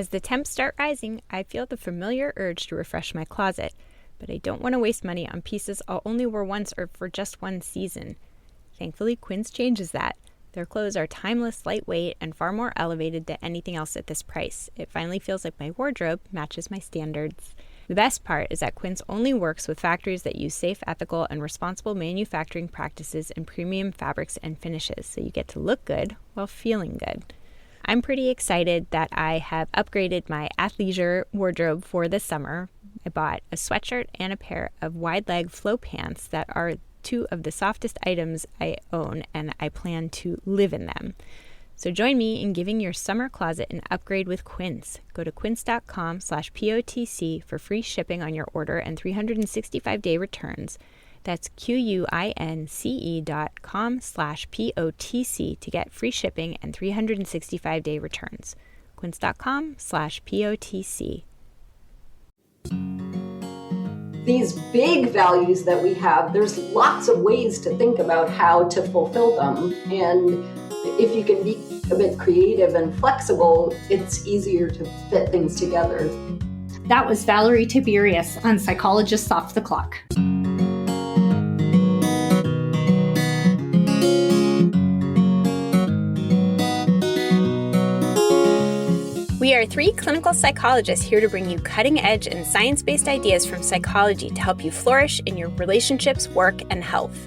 As the temps start rising, I feel the familiar urge to refresh my closet, but I don't want to waste money on pieces I'll only wear once or for just one season. Thankfully, Quince changes that. Their clothes are timeless, lightweight, and far more elevated than anything else at this price. It finally feels like my wardrobe matches my standards. The best part is that Quince only works with factories that use safe, ethical, and responsible manufacturing practices and premium fabrics and finishes, so you get to look good while feeling good. I'm pretty excited that I have upgraded my athleisure wardrobe for this summer. I bought a sweatshirt and a pair of wide-leg flow pants that are two of the softest items I own, and I plan to live in them. So join me in giving your summer closet an upgrade with Quince. Go to quince.com/POTC for free shipping on your order and 365-day returns. That's QUINCE.com/POTC to get free shipping and 365-day returns. Quince.com/POTC. These big values that we have, there's lots of ways to think about how to fulfill them. And if you can be a bit creative and flexible, it's easier to fit things together. That was Valerie Tiberius on Psychologists Off the Clock. We are three clinical psychologists here to bring you cutting-edge and science-based ideas from psychology to help you flourish in your relationships, work, and health.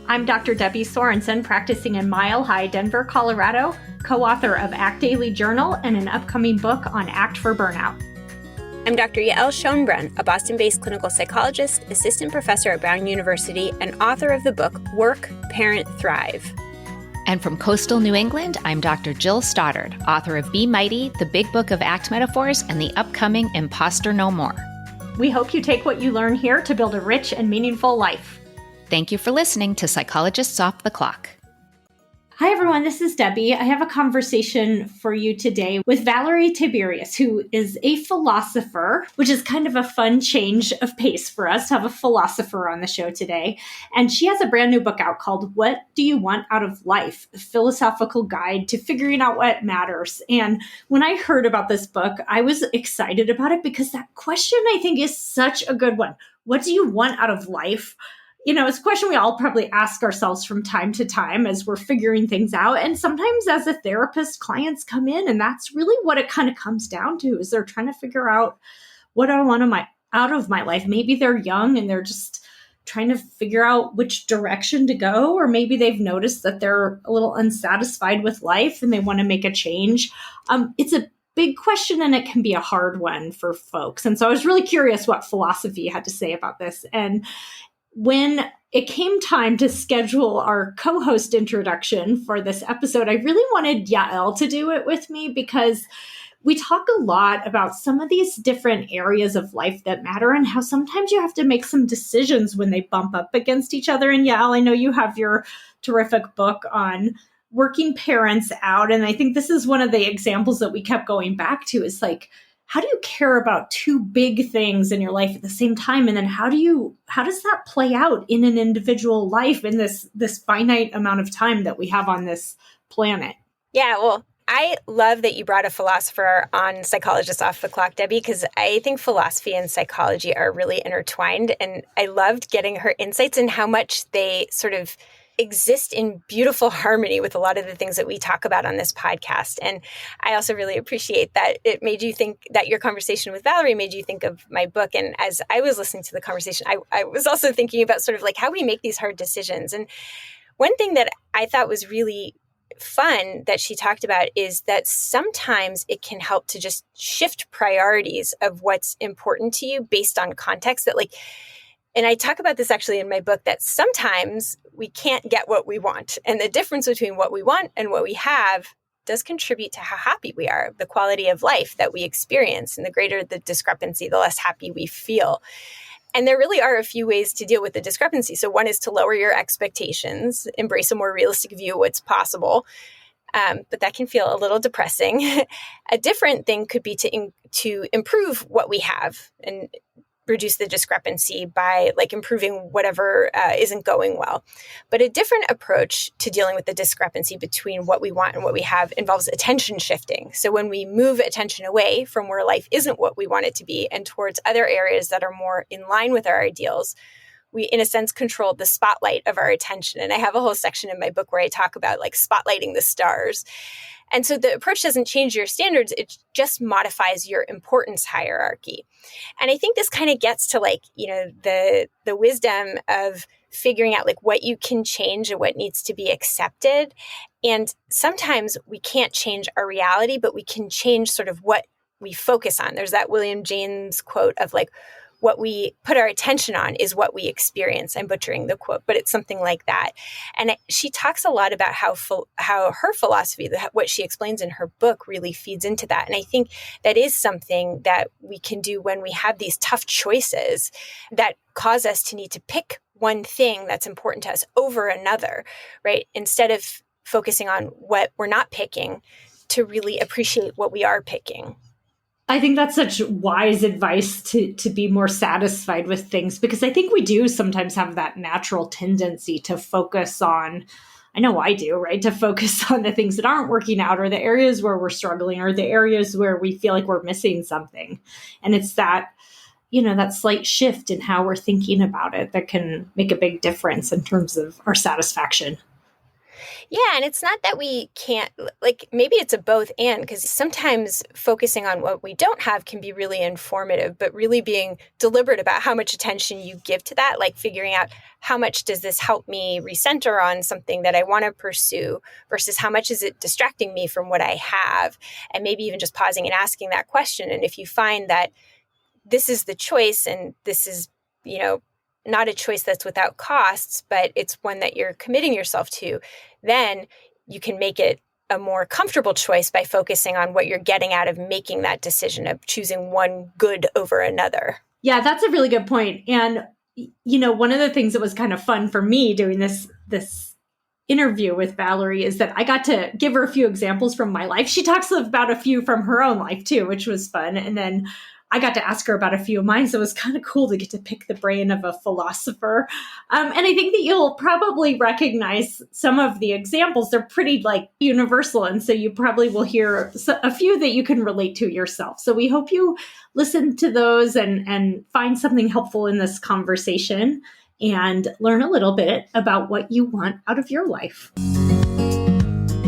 I'm Dr. Debbie Sorensen, practicing in Mile High, Denver, Colorado, co-author of Act Daily Journal and an upcoming book on Act for Burnout. I'm Dr. Yael Schoenbrunn, a Boston-based clinical psychologist, assistant professor at Brown University, and author of the book Work, Parent, Thrive. And from coastal New England, I'm Dr. Jill Stoddard, author of Be Mighty, the Big Book of Act Metaphors, and the upcoming Imposter No More. We hope you take what you learn here to build a rich and meaningful life. Thank you for listening to Psychologists Off the Clock. Hi, everyone. This is Debbie. I have a conversation for you today with Valerie Tiberius, who is a philosopher, which is kind of a fun change of pace for us to have a philosopher on the show today. And she has a brand new book out called What Do You Want Out of Life? A Philosophical Guide to Figuring Out What Matters. And when I heard about this book, I was excited about it because that question, I think, is such a good one. What do you want out of life? You know, it's a question we all probably ask ourselves from time to time as we're figuring things out. And sometimes as a therapist, clients come in and that's really what it kind of comes down to, is they're trying to figure out what I want out of my life. Maybe they're young and they're just trying to figure out which direction to go, or maybe they've noticed that they're a little unsatisfied with life and they want to make a change. It's a big question and it can be a hard one for folks. And so I was really curious what philosophy had to say about this. And when it came time to schedule our co-host introduction for this episode, I really wanted Yael to do it with me because we talk a lot about some of these different areas of life that matter and how sometimes you have to make some decisions when they bump up against each other. And Yael, I know you have your terrific book on working parents out. And I think this is one of the examples that we kept going back to, is like, how do you care about two big things in your life at the same time? And then how does that play out in an individual life in this finite amount of time that we have on this planet? Yeah, well, I love that you brought a philosopher on Psychologists Off the Clock, Debbie, because I think philosophy and psychology are really intertwined. And I loved getting her insights and how much they sort of exist in beautiful harmony with a lot of the things that we talk about on this podcast. And I also really appreciate that it made you think, that your conversation with Valerie made you think of my book. And as I was listening to the conversation, I was also thinking about sort of like how we make these hard decisions. And one thing that I thought was really fun that she talked about is that sometimes it can help to just shift priorities of what's important to you based on context. That, like, and I talk about this actually in my book, that sometimes we can't get what we want. And the difference between what we want and what we have does contribute to how happy we are, the quality of life that we experience. And the greater the discrepancy, the less happy we feel. And there really are a few ways to deal with the discrepancy. So one is to lower your expectations, embrace a more realistic view of what's possible. But that can feel a little depressing. A different thing could be to improve what we have. And reduce the discrepancy by like improving whatever isn't going well. But a different approach to dealing with the discrepancy between what we want and what we have involves attention shifting. So when we move attention away from where life isn't what we want it to be and towards other areas that are more in line with our ideals, we, in a sense, control the spotlight of our attention. And I have a whole section in my book where I talk about like spotlighting the stars. And so the approach doesn't change your standards, it just modifies your importance hierarchy. And I think this kind of gets to like, the wisdom of figuring out like what you can change and what needs to be accepted. And sometimes we can't change our reality, but we can change sort of what we focus on. There's that William James quote of like, what we put our attention on is what we experience. I'm butchering the quote, but it's something like that. And she talks a lot about how her philosophy, what she explains in her book, really feeds into that. And I think that is something that we can do when we have these tough choices that cause us to need to pick one thing that's important to us over another, right? Instead of focusing on what we're not picking, to really appreciate what we are picking. I think that's such wise advice to be more satisfied with things, because I think we do sometimes have that natural tendency to focus on, I know I do, right? To focus on the things that aren't working out, or the areas where we're struggling, or the areas where we feel like we're missing something. And it's that, that slight shift in how we're thinking about it that can make a big difference in terms of our satisfaction. Yeah, and it's not that we can't, like maybe it's a both and, because sometimes focusing on what we don't have can be really informative, but really being deliberate about how much attention you give to that, like figuring out how much does this help me recenter on something that I want to pursue versus how much is it distracting me from what I have, and maybe even just pausing and asking that question. And if you find that this is the choice and this is, not a choice that's without costs, but it's one that you're committing yourself to, then you can make it a more comfortable choice by focusing on what you're getting out of making that decision of choosing one good over another. Yeah, that's a really good point. And, one of the things that was kind of fun for me doing this interview with Valerie is that I got to give her a few examples from my life. She talks about a few from her own life too, which was fun. And then I got to ask her about a few of mine. So it was kind of cool to get to pick the brain of a philosopher. And I think that you'll probably recognize some of the examples. They're pretty like universal. And so you probably will hear a few that you can relate to yourself. So we hope you listen to those and find something helpful in this conversation and learn a little bit about what you want out of your life.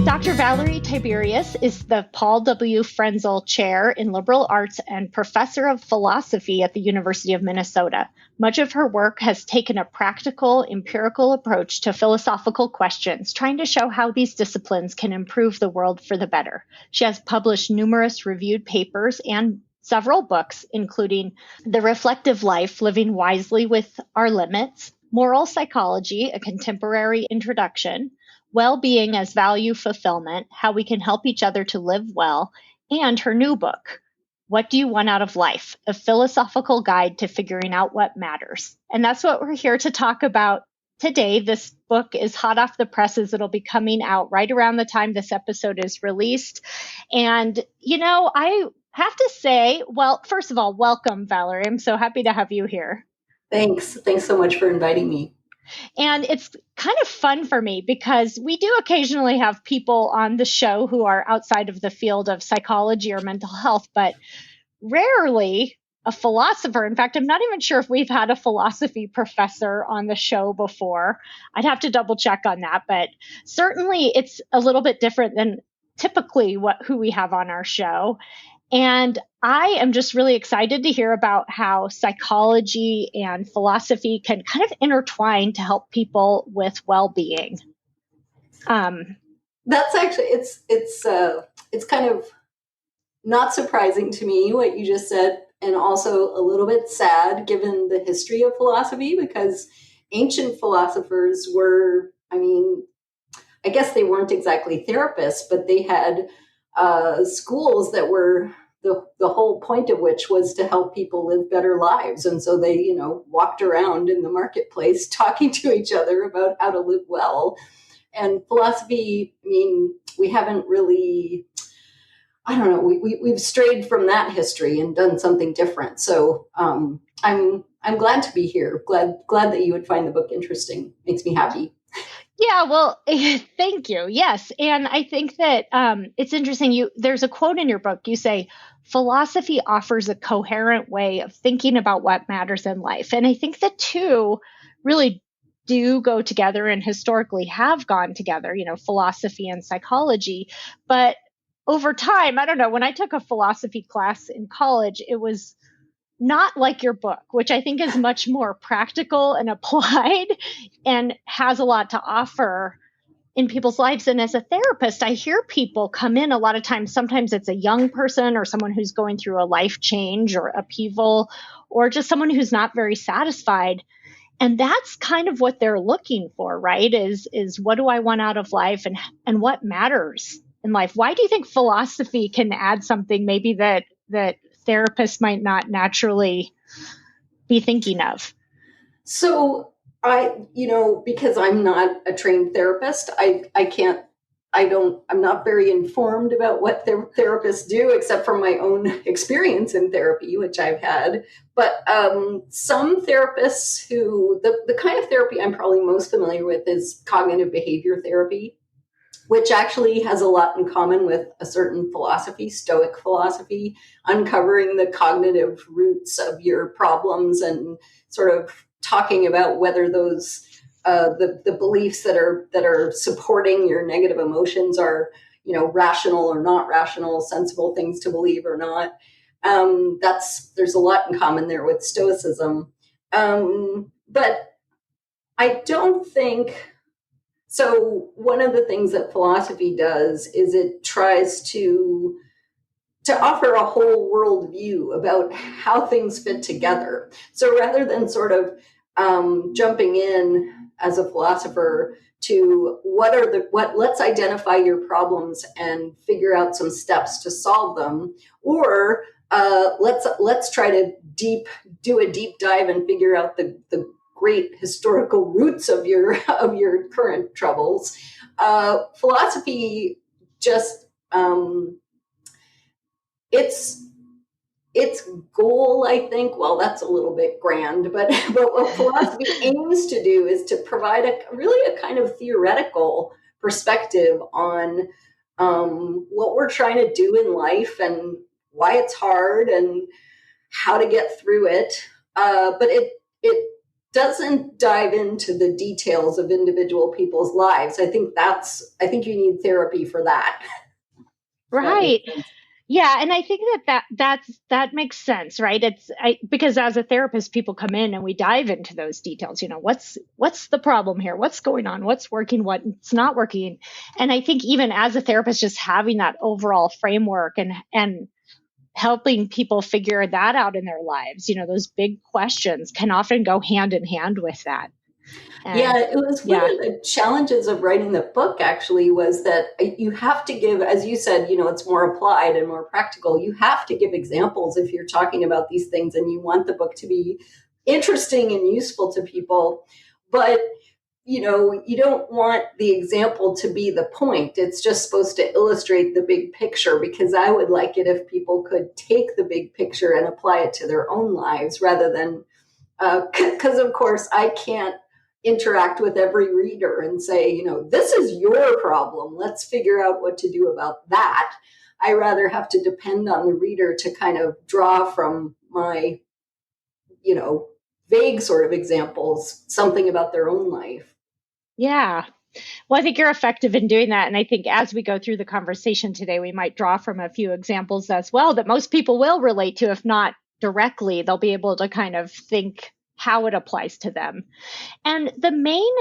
Dr. Valerie Tiberius is the Paul W. Frenzel Chair in Liberal Arts and Professor of Philosophy at the University of Minnesota. Much of her work has taken a practical, empirical approach to philosophical questions, trying to show how these disciplines can improve the world for the better. She has published numerous reviewed papers and several books, including The Reflective Life, Living Wisely with Our Limits, Moral Psychology, A Contemporary Introduction, Well-Being as Value Fulfillment, How We Can Help Each Other to Live Well, and her new book, What Do You Want Out of Life? A Philosophical Guide to Figuring Out What Matters. And that's what we're here to talk about today. This book is hot off the presses. It'll be coming out right around the time this episode is released. And, I have to say, well, first of all, welcome, Valerie. I'm so happy to have you here. Thanks. Thanks so much for inviting me. And it's kind of fun for me because we do occasionally have people on the show who are outside of the field of psychology or mental health, but rarely a philosopher. In fact, I'm not even sure if we've had a philosophy professor on the show before. I'd have to double check on that, but certainly it's a little bit different than typically who we have on our show. And I am just really excited to hear about how psychology and philosophy can kind of intertwine to help people with well-being. That's actually it's kind of not surprising to me what you just said, and also a little bit sad given the history of philosophy, because ancient philosophers were, I guess they weren't exactly therapists, but they had schools that were the whole point of which was to help people live better lives. And so they, walked around in the marketplace talking to each other about how to live well. And philosophy, we haven't really, we've strayed from that history and done something different. So I'm glad to be here. Glad that you would find the book interesting. Makes me happy. Yeah, well, thank you. Yes. And I think that it's interesting. There's a quote in your book. You say, philosophy offers a coherent way of thinking about what matters in life. And I think the two really do go together and historically have gone together, philosophy and psychology. But over time, I don't know, when I took a philosophy class in college, it was not like your book, which I think is much more practical and applied and has a lot to offer in people's lives. And as a therapist, I hear people come in a lot of times. Sometimes it's a young person or someone who's going through a life change or upheaval, or just someone who's not very satisfied. And that's kind of what they're looking for, right? Is what do I want out of life, and what matters in life? Why do you think philosophy can add something maybe that therapists might not naturally be thinking of? So because I'm not a trained therapist, I'm not very informed about what therapists do, except from my own experience in therapy, which I've had. But some therapists the kind of therapy I'm probably most familiar with is cognitive behavior therapy, which actually has a lot in common with a certain philosophy, Stoic philosophy, uncovering the cognitive roots of your problems and sort of talking about whether those the beliefs that are supporting your negative emotions are rational or not rational, sensible things to believe or not. There's a lot in common there with Stoicism, but I don't think. So one of the things that philosophy does is it tries to offer a whole world view about how things fit together. So rather than sort of jumping in as a philosopher to let's identify your problems and figure out some steps to solve them, or let's try to do a deep dive and figure out the great historical roots of your current troubles. Philosophy just its goal, I think, well, that's a little bit grand, but what philosophy aims to do is to provide a kind of theoretical perspective on what we're trying to do in life and why it's hard and how to get through it. But it doesn't dive into the details of individual people's lives. I think you need therapy for that. Right. Yeah, and I think that makes sense, right? Because as a therapist, people come in and we dive into those details. What's the problem here? What's going on? What's working? What's not working? And I think even as a therapist, just having that overall framework and helping people figure that out in their lives, those big questions can often go hand in hand with that. And, it was one of the challenges of writing the book, actually, was that you have to give, as you said, it's more applied and more practical. You have to give examples if you're talking about these things and you want the book to be interesting and useful to people. But, you don't want the example to be the point. It's just supposed to illustrate the big picture, because I would like it if people could take the big picture and apply it to their own lives rather than, because of course I can't interact with every reader and say, this is your problem. Let's figure out what to do about that. I rather have to depend on the reader to kind of draw from my, vague sort of examples, something about their own life. Yeah. Well, I think you're effective in doing that. And I think as we go through the conversation today, we might draw from a few examples as well that most people will relate to. If not directly, they'll be able to kind of think how it applies to them. And the main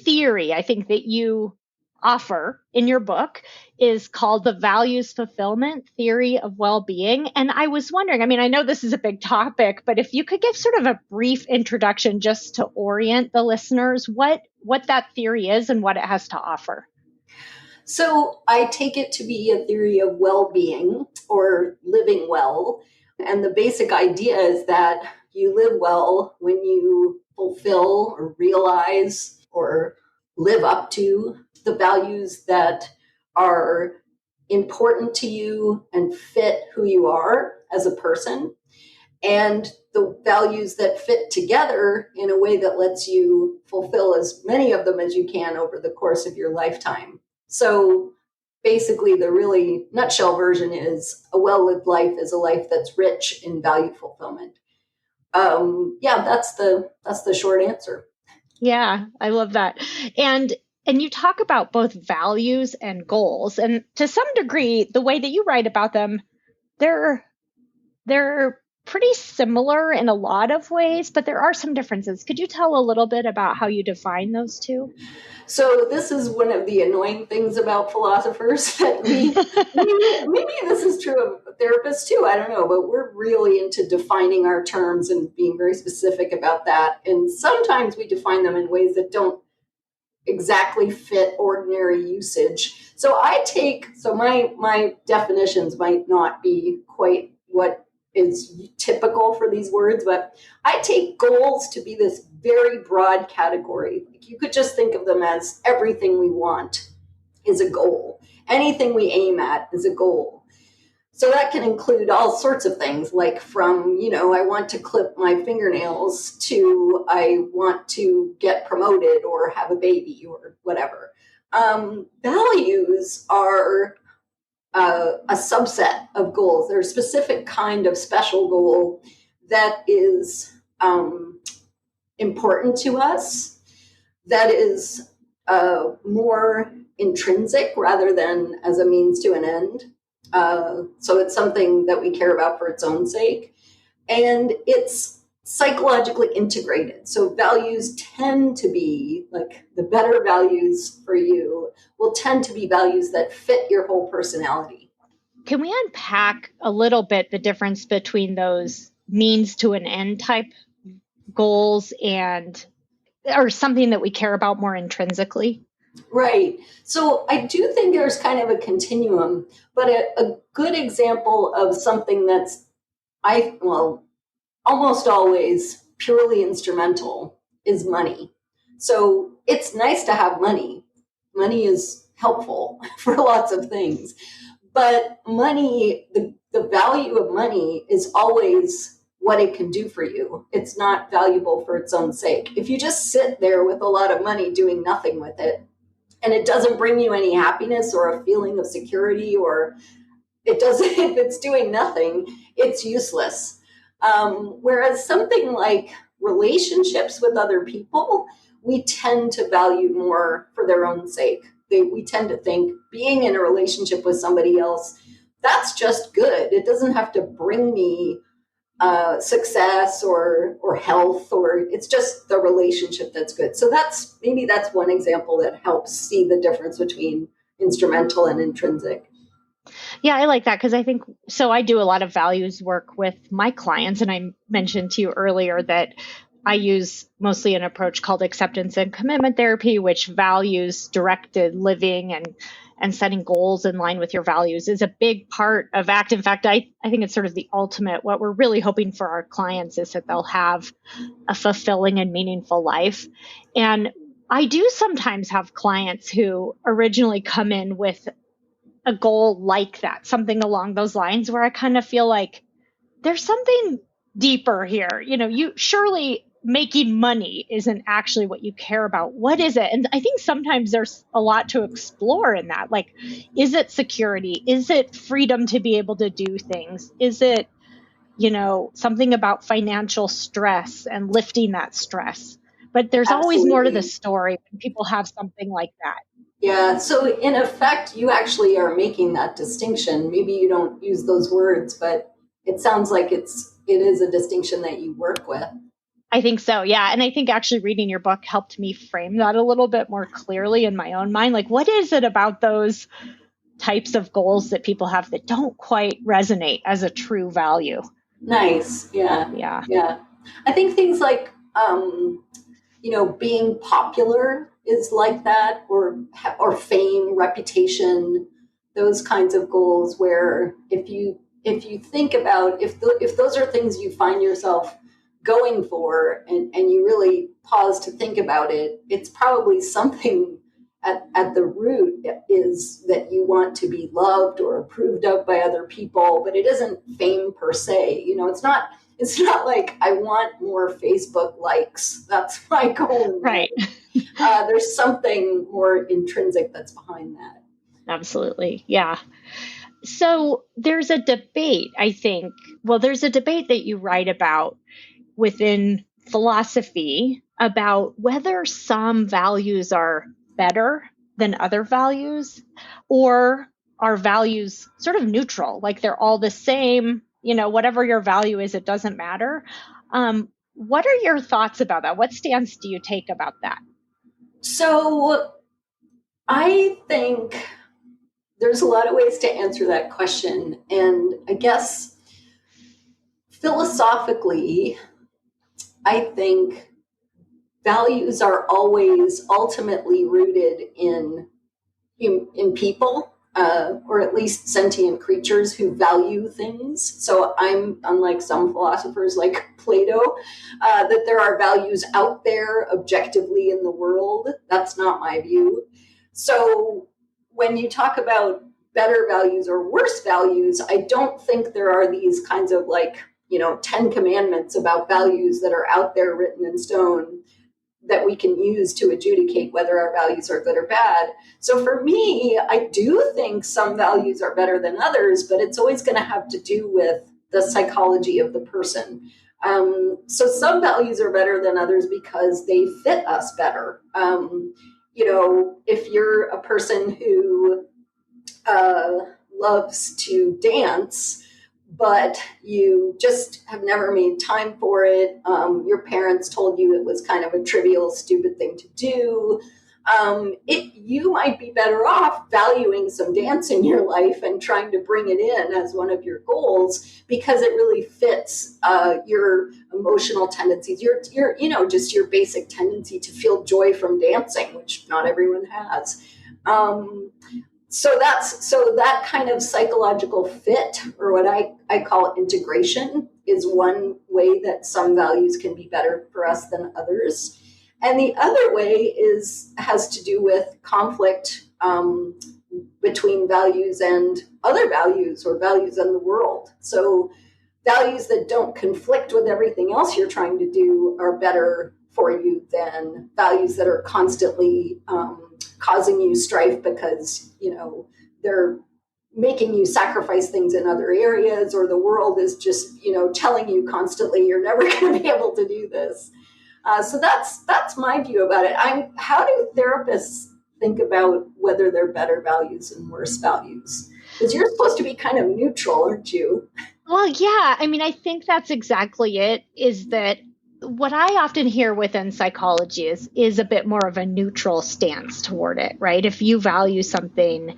theory I think that you offer in your book is called the values fulfillment theory of well-being. And I was wondering, I know this is a big topic, but if you could give sort of a brief introduction just to orient the listeners, what that theory is and what it has to offer. So I take it to be a theory of well-being or living well. And the basic idea is that you live well when you fulfill or realize or live up to the values that are important to you and fit who you are as a person. and the values that fit together in a way that lets you fulfill as many of them as you can over the course of your lifetime. So basically, the really nutshell version is a well-lived life is a life that's rich in value fulfillment. That's the short answer. Yeah, I love that. And you talk about both values and goals, and to some degree, the way that you write about them, they're pretty similar in a lot of ways, but there are some differences. Could you tell a little bit about how you define those two? So this is one of the annoying things about philosophers that maybe this is true of therapists too, I don't know, but we're really into defining our terms and being very specific about that. And sometimes we define them in ways that don't exactly fit ordinary usage. So my definitions might not be quite what is typical for these words, but I take goals to be this very broad category. Like, you could just think of them as everything we want is a goal. Anything we aim at is a goal. So that can include all sorts of things, like from, I want to clip my fingernails to I want to get promoted or have a baby or whatever. Values are a subset of goals. They're a specific kind of special goal that is important to us, that is more intrinsic rather than as a means to an end. So it's something that we care about for its own sake. And it's psychologically integrated. So values tend to be, like, the better values for you will tend to be values that fit your whole personality. Can we unpack a little bit the difference between those means to an end type goals or something that we care about more intrinsically? Right. So I do think there's kind of a continuum, but a good example of something that's, almost always purely instrumental is money. So it's nice to have money. Money is helpful for lots of things. But money, the value of money is always what it can do for you. It's not valuable for its own sake. If you just sit there with a lot of money doing nothing with it, and it doesn't bring you any happiness or a feeling of security, or it doesn't, if it's doing nothing, it's useless. Whereas something like relationships with other people, we tend to value more for their own sake. We tend to think being in a relationship with somebody else, that's just good. It doesn't have to bring me success or health, or it's just the relationship that's good. So that's one example that helps see the difference between instrumental and intrinsic. Yeah, I like that because I think, so I do a lot of values work with my clients, and I mentioned to you earlier that I use mostly an approach called acceptance and commitment therapy, which values directed living and setting goals in line with your values is a big part of ACT. In fact, I think it's sort of the ultimate. What we're really hoping for our clients is that they'll have a fulfilling and meaningful life. And I do sometimes have clients who originally come in with a goal like that, something along those lines, where I kind of feel like there's something deeper here. You surely making money isn't actually what you care about. What is it? And I think sometimes there's a lot to explore in that. Like, is it security? Is it freedom to be able to do things? Is it, something about financial stress and lifting that stress? But there's always more to the story when people have something like that. Yeah. So in effect, you actually are making that distinction. Maybe you don't use those words, but it sounds like it is a distinction that you work with. I think so. Yeah. And I think actually reading your book helped me frame that a little bit more clearly in my own mind. Like, what is it about those types of goals that people have that don't quite resonate as a true value? Nice. Yeah. Yeah. Yeah. I think things like, being popular is like that, or fame, reputation, those kinds of goals where if you think about if those are things you find yourself going for and you really pause to think about it, it's probably something at the root is that you want to be loved or approved of by other people, but it isn't fame per se. It's not It's not like I want more Facebook likes. That's my goal in Right. life. There's something more intrinsic that's behind that. Absolutely. Yeah. So there's a debate, I think. Well, there's a debate that you write about within philosophy about whether some values are better than other values, or are values sort of neutral, like they're all the same, whatever your value is, it doesn't matter. What are your thoughts about that? What stance do you take about that? So I think there's a lot of ways to answer that question. And I guess philosophically, I think values are always ultimately rooted in people, or at least sentient creatures who value things. So I'm, unlike some philosophers like Plato, that there are values out there objectively in the world. That's not my view. So when you talk about better values or worse values, I don't think there are these kinds of 10 commandments about values that are out there written in stone that we can use to adjudicate whether our values are good or bad. So for me, I do think some values are better than others, but it's always going to have to do with the psychology of the person. So some values are better than others because they fit us better. If you're a person who loves to dance, but you just have never made time for it, your parents told you it was kind of a trivial, stupid thing to do, you might be better off valuing some dance in your life and trying to bring it in as one of your goals, because it really fits your emotional tendencies, your just your basic tendency to feel joy from dancing, which not everyone has. So that kind of psychological fit, or what I call integration, is one way that some values can be better for us than others. And the other way has to do with conflict between values and other values, or values in the world. So values that don't conflict with everything else you're trying to do are better for you than values that are constantly causing you strife because, they're making you sacrifice things in other areas, or the world is just, telling you constantly you're never going to be able to do this. So that's my view about it. How do therapists think about whether they're better values and worse values? Because you're supposed to be kind of neutral, aren't you? Well, yeah. I mean, I think that's exactly it, is that what I often hear within psychology is a bit more of a neutral stance toward it, right? If you value something,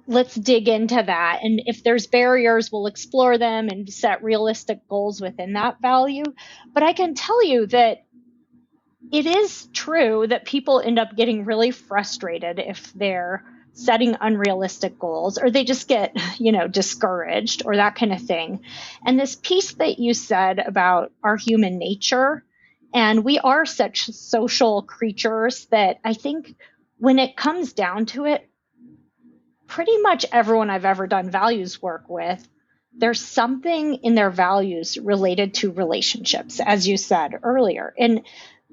let's dig into that. And if there's barriers, we'll explore them and set realistic goals within that value. But I can tell you that it is true that people end up getting really frustrated if they're setting unrealistic goals, or they just get, discouraged, or that kind of thing. And this piece that you said about our human nature, and we are such social creatures that I think when it comes down to it, pretty much everyone I've ever done values work with, there's something in their values related to relationships, as you said earlier. And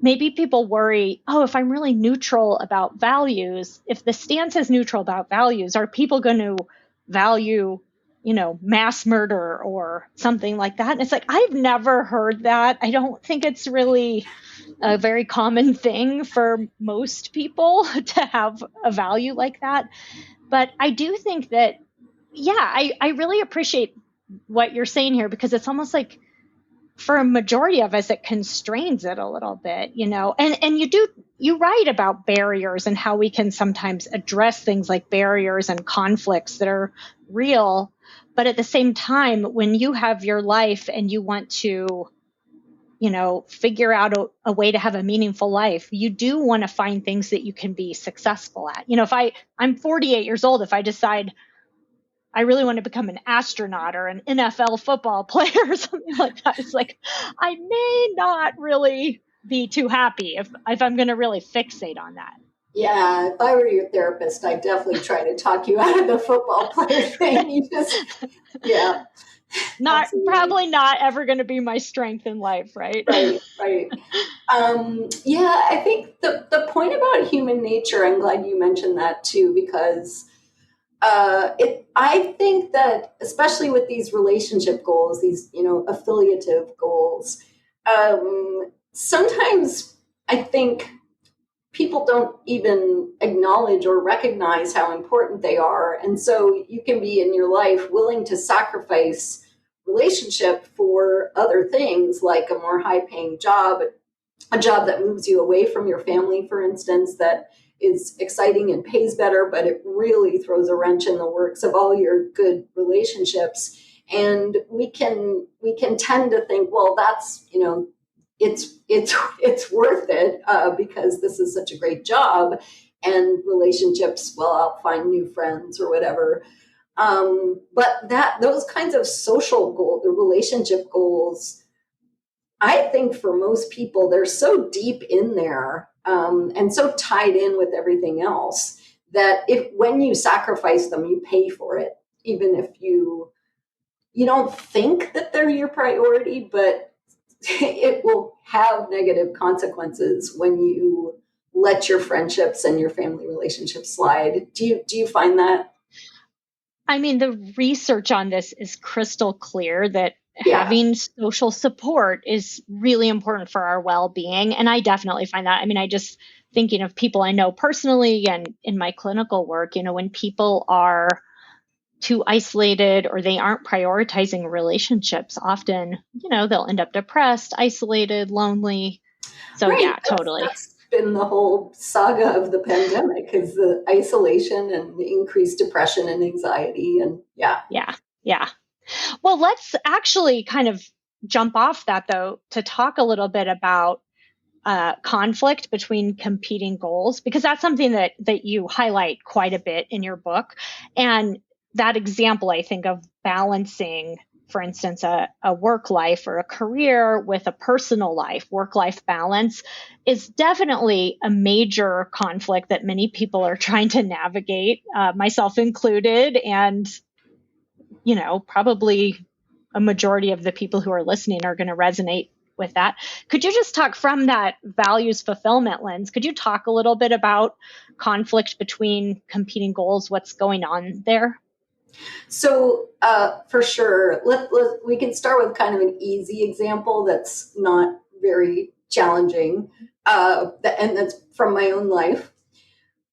maybe people worry, if I'm really neutral about values, if the stance is neutral about values, are people going to value, mass murder or something like that? And it's like, I've never heard that. I don't think it's really a very common thing for most people to have a value like that. But I do think that, I really appreciate what you're saying here, because it's almost like for a majority of us, it constrains it a little bit, and you write about barriers and how we can sometimes address things like barriers and conflicts that are real. But at the same time, when you have your life and you want to, figure out a way to have a meaningful life, you do want to find things that you can be successful at. If I'm 48 years old, if I decide I really want to become an astronaut or an NFL football player or something like that, it's like, I may not really be too happy if I'm going to really fixate on that. Yeah, if I were your therapist, I'd definitely try to talk you out of the football player thing. Yeah. Absolutely. probably not ever going to be my strength in life, right? Right. Yeah, I think the point about human nature, I'm glad you mentioned that too, because I think that especially with these relationship goals, these, affiliative goals, sometimes I think people don't even acknowledge or recognize how important they are. And so you can be in your life willing to sacrifice relationship for other things like a more high paying job, a job that moves you away from your family, for instance, that is exciting and pays better, but it really throws a wrench in the works of all your good relationships. And we can tend to think, well, that's, it's worth it because this is such a great job, and relationships, well, I'll find new friends or whatever. But those kinds of social goals, the relationship goals, I think for most people, they're so deep in there and so tied in with everything else that when you sacrifice them, you pay for it, even if you don't think that they're your priority, but it will have negative consequences when you let your friendships and your family relationships slide. Do you find that? I mean, the research on this is crystal clear that having social support is really important for our well-being. And I definitely find that. I mean, I just thinking of people I know personally and in my clinical work, when people are too isolated or they aren't prioritizing relationships, often, they'll end up depressed, isolated, lonely. So right. Yeah, totally. That's been the whole saga of the pandemic, is the isolation and the increased depression and anxiety. And Yeah. Well, let's actually kind of jump off that, though, to talk a little bit about conflict between competing goals, because that's something that you highlight quite a bit in your book. And that example, I think, of balancing, for instance, a work life or a career with a personal life, work-life balance, is definitely a major conflict that many people are trying to navigate, myself included, and probably a majority of the people who are listening are going to resonate with that. Could you just talk from that values fulfillment lens? Could you talk a little bit about conflict between competing goals? What's going on there? So for sure, we can start with kind of an easy example that's not very challenging, and that's from my own life.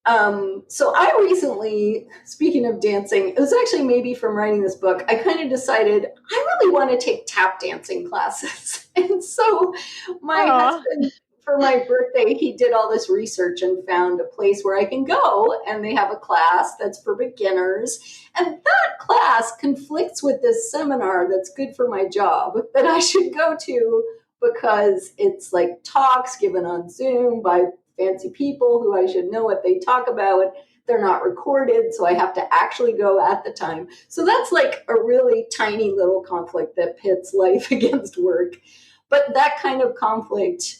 So I recently, speaking of dancing, it was actually maybe from writing this book, I kind of decided I really want to take tap dancing classes. And so my husband, for my birthday, he did all this research and found a place where I can go, and they have a class that's for beginners. And that class conflicts with this seminar that's good for my job that I should go to, because it's like talks given on Zoom by fancy people who I should know what they talk about. They're not recorded, so I have to actually go at the time. So that's like a really tiny little conflict that pits life against work. But that kind of conflict,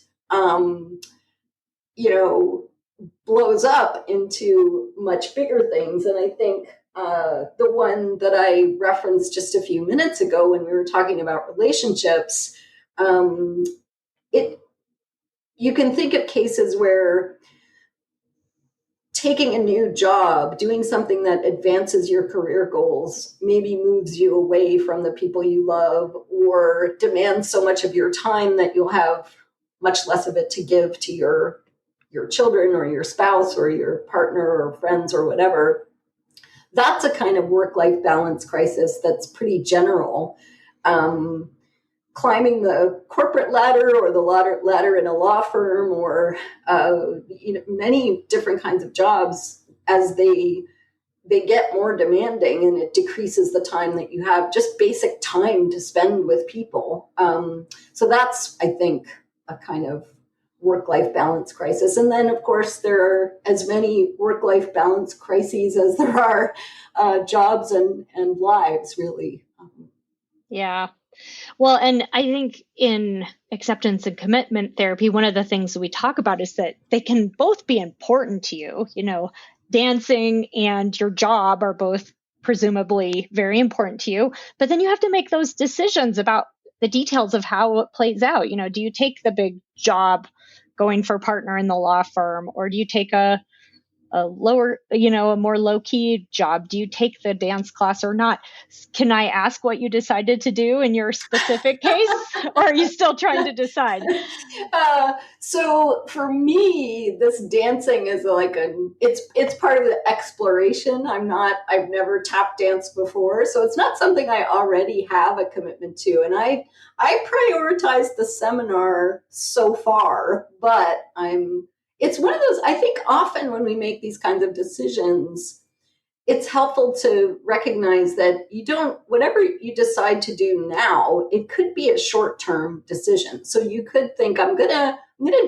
blows up into much bigger things. And I think the one that I referenced just a few minutes ago when we were talking about relationships, you can think of cases where taking a new job, doing something that advances your career goals, maybe moves you away from the people you love, or demands so much of your time that you'll have much less of it to give to your children or your spouse or your partner or friends or whatever. That's a kind of work-life balance crisis that's pretty general. Climbing the corporate ladder or the ladder in a law firm, or many different kinds of jobs, as they get more demanding, and it decreases the time that you have, just basic time to spend with people. So that's, I think, a kind of work-life balance crisis. And then, of course, there are as many work-life balance crises as there are jobs and lives, really. Yeah. Well, and I think in acceptance and commitment therapy, one of the things we talk about is that they can both be important to you. Dancing and your job are both presumably very important to you. But then you have to make those decisions about the details of how it plays out. Do you take the big job going for partner in the law firm, or do you take a lower, a more low key job? Do you take the dance class or not? Can I ask what you decided to do in your specific case, or are you still trying to decide? So for me, this dancing is it's part of the exploration. I've never tap danced before, so it's not something I already have a commitment to. And I prioritized the seminar so far, but it's one of those, I think often when we make these kinds of decisions, it's helpful to recognize that whatever you decide to do now, it could be a short-term decision. So you could think, I'm gonna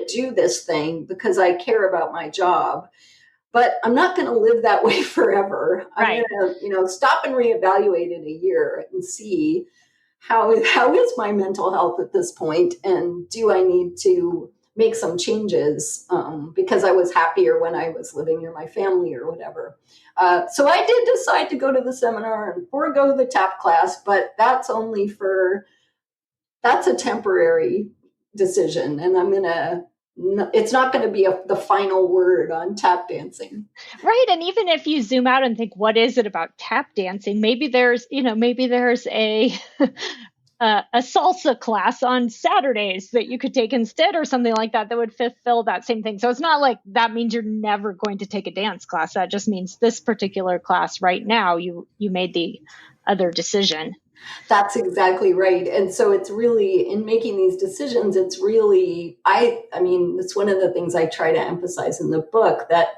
do this thing because I care about my job, but I'm not gonna live that way forever. Right. I'm gonna, stop and reevaluate in a year and see how is my mental health at this point, and do I need to make some changes because I was happier when I was living near my family or whatever. So I did decide to go to the seminar and forego the tap class, but that's a temporary decision. And it's not going to be the final word on tap dancing. Right. And even if you zoom out and think, what is it about tap dancing? Maybe there's a a salsa class on Saturdays that you could take instead, or something like that would fulfill that same thing. So it's not like that means you're never going to take a dance class. That just means this particular class right now, you made the other decision. That's exactly right. And so it's really, in making these decisions, it's really, it's one of the things I try to emphasize in the book, that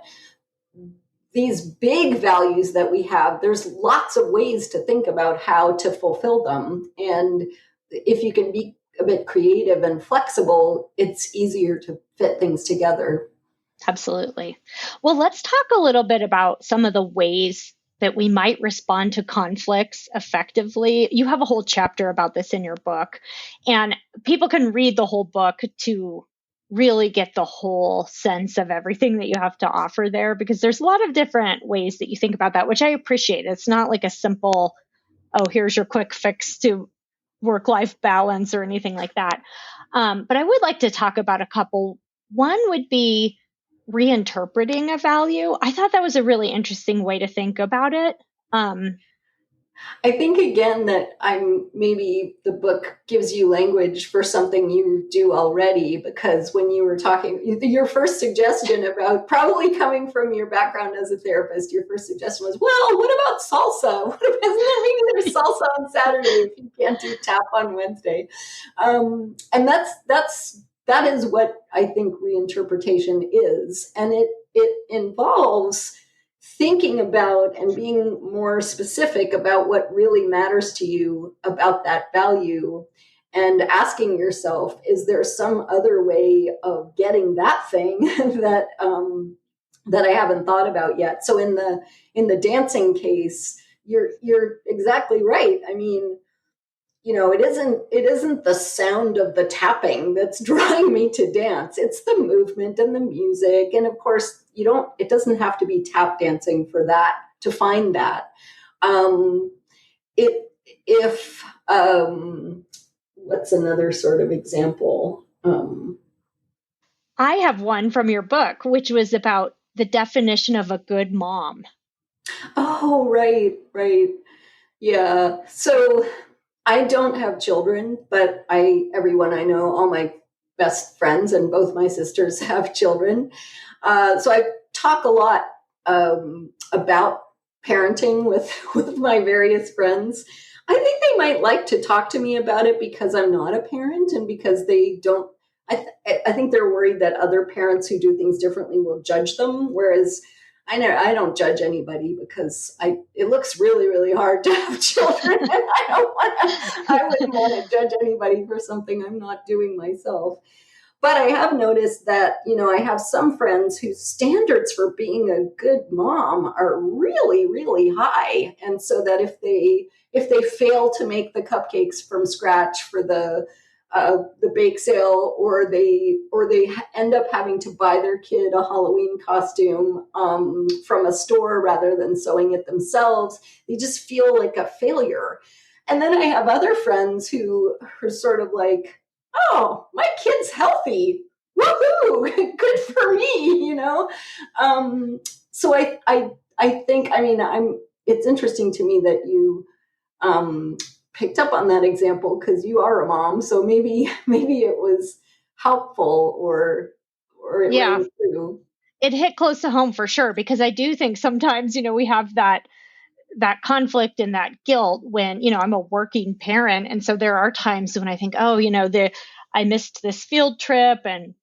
these big values that we have, there's lots of ways to think about how to fulfill them. And if you can be a bit creative and flexible, it's easier to fit things together. Absolutely. Well, let's talk a little bit about some of the ways that we might respond to conflicts effectively. You have a whole chapter about this in your book, and people can read the whole book to really get the whole sense of everything that you have to offer there, because there's a lot of different ways that you think about that, which I appreciate. It's not like a simple, oh, here's your quick fix to work-life balance or anything like that. But I would like to talk about a couple. One would be reinterpreting a value. I thought that was a really interesting way to think about it. I think, again, that maybe the book gives you language for something you do already, because when you were talking, your first suggestion about, probably coming from your background as a therapist, your first suggestion was, well, what about salsa? Isn't that maybe there's salsa on Saturday if you can't do tap on Wednesday? And that is what I think reinterpretation is. And it involves thinking about and being more specific about what really matters to you about that value, and asking yourself, is there some other way of getting that thing that I haven't thought about yet? So in the dancing case, you're exactly right. I mean, it isn't the sound of the tapping that's drawing me to dance. It's the movement and the music. And of course, it doesn't have to be tap dancing for that, to find that. What's another sort of example? I have one from your book, which was about the definition of a good mom. Oh, right. Yeah. So I don't have children, but everyone I know, all my best friends and both my sisters have children. So I talk a lot about parenting with my various friends. I think they might like to talk to me about it because I'm not a parent, and because they don't, I think they're worried that other parents who do things differently will judge them. Whereas I don't judge anybody, because it looks really, really hard to have children, and I wouldn't want to judge anybody for something I'm not doing myself. But I have noticed that, I have some friends whose standards for being a good mom are really, really high. And so that if they fail to make the cupcakes from scratch for the the bake sale, or they end up having to buy their kid a Halloween costume from a store rather than sewing it themselves. They just feel like a failure. And then I have other friends who are sort of like, oh, my kid's healthy. Woohoo! Good for me, you know? So I think, I mean, it's interesting to me that you picked up on that example because you are a mom. So maybe it was helpful or it Yeah, rang true. it hit close to home for sure, because I do think sometimes, we have that conflict and that guilt when, I'm a working parent. And so there are times when I think, oh, I missed this field trip, and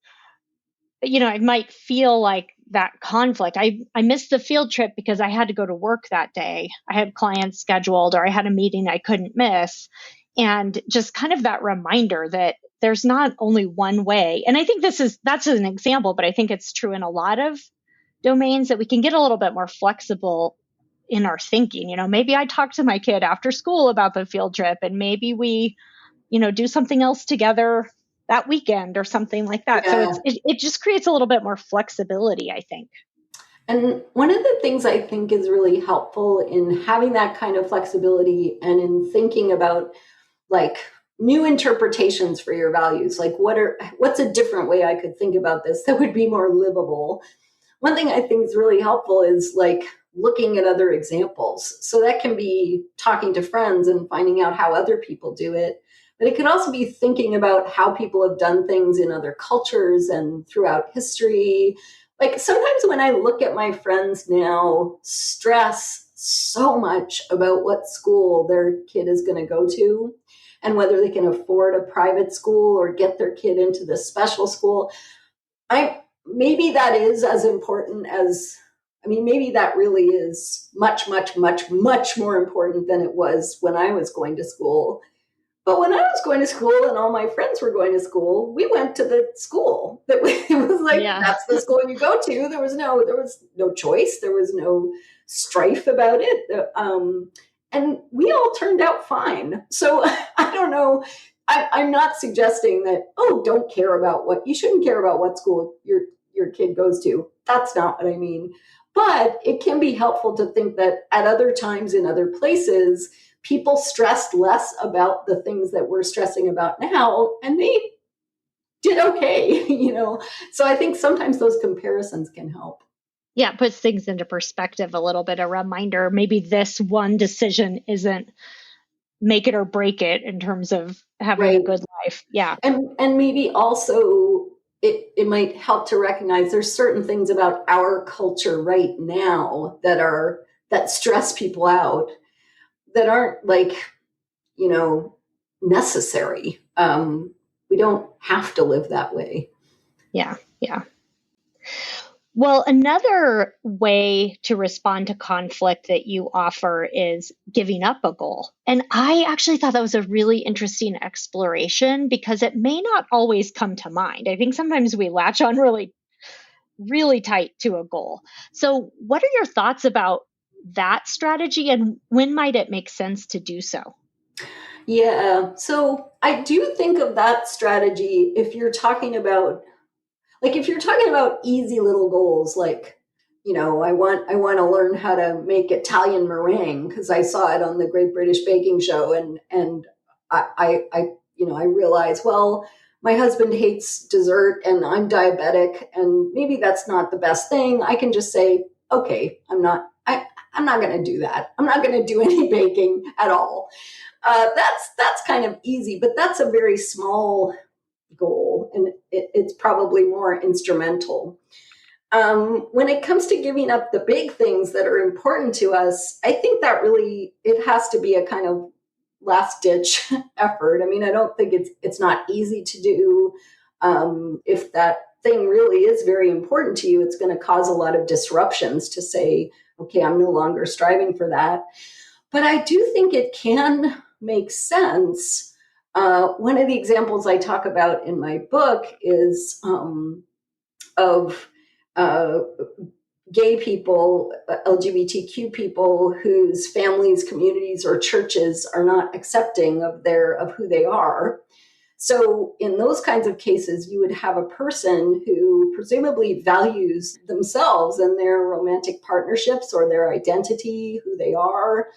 I might feel like that conflict. I missed the field trip because I had to go to work that day. I had clients scheduled, or I had a meeting I couldn't miss. And just kind of that reminder that there's not only one way. And I think that's an example, but I think it's true in a lot of domains, that we can get a little bit more flexible in our thinking. Maybe I talk to my kid after school about the field trip, and maybe we, do something else together that weekend or something like that. Yeah. So it just creates a little bit more flexibility, I think. And one of the things I think is really helpful in having that kind of flexibility and in thinking about like new interpretations for your values, like what's a different way I could think about this that would be more livable. One thing I think is really helpful is like looking at other examples. So that can be talking to friends and finding out how other people do it. But it could also be thinking about how people have done things in other cultures and throughout history. Like sometimes when I look at my friends now stress so much about what school their kid is going to go to and whether they can afford a private school or get their kid into the special school. Maybe that is as important as, maybe that really is much, much, much, much more important than it was when I was going to school. But when I was going to school and all my friends were going to school, we went to the school. It was like, That's the school you go to. There was no choice. There was no strife about it. And we all turned out fine. So I don't know. I'm not suggesting that, you shouldn't care about what school your kid goes to. That's not what I mean. But it can be helpful to think that at other times in other places, people stressed less about the things that we're stressing about now, and they did okay, So I think sometimes those comparisons can help. Yeah, it puts things into perspective a little bit, a reminder. Maybe this one decision isn't make it or break it in terms of having a good life. Yeah. And maybe also it might help to recognize there's certain things about our culture right now that stress people out, that aren't necessary. We don't have to live that way. Yeah. Yeah. Well, another way to respond to conflict that you offer is giving up a goal. And I actually thought that was a really interesting exploration because it may not always come to mind. I think sometimes we latch on really, really tight to a goal. So what are your thoughts about that strategy, and when might it make sense to do so? Yeah. So I do think of that strategy if you're talking about easy little goals, like, I want to learn how to make Italian meringue because I saw it on the Great British Baking Show, and I realize, well, my husband hates dessert and I'm diabetic, and maybe that's not the best thing. I can just say, okay, I'm not going to do that. I'm not going to do any baking at all. That's kind of easy, but that's a very small goal, and it's probably more instrumental. When it comes to giving up the big things that are important to us, I think that really, it has to be a kind of last ditch effort. I don't think it's not easy to do. If that thing really is very important to you, it's going to cause a lot of disruptions to say, okay, I'm no longer striving for that. But I do think it can make sense. One of the examples I talk about in my book is of gay people, LGBTQ people whose families, communities, or churches are not accepting of who they are. So in those kinds of cases, you would have a person who presumably values themselves and their romantic partnerships or their identity, who they are,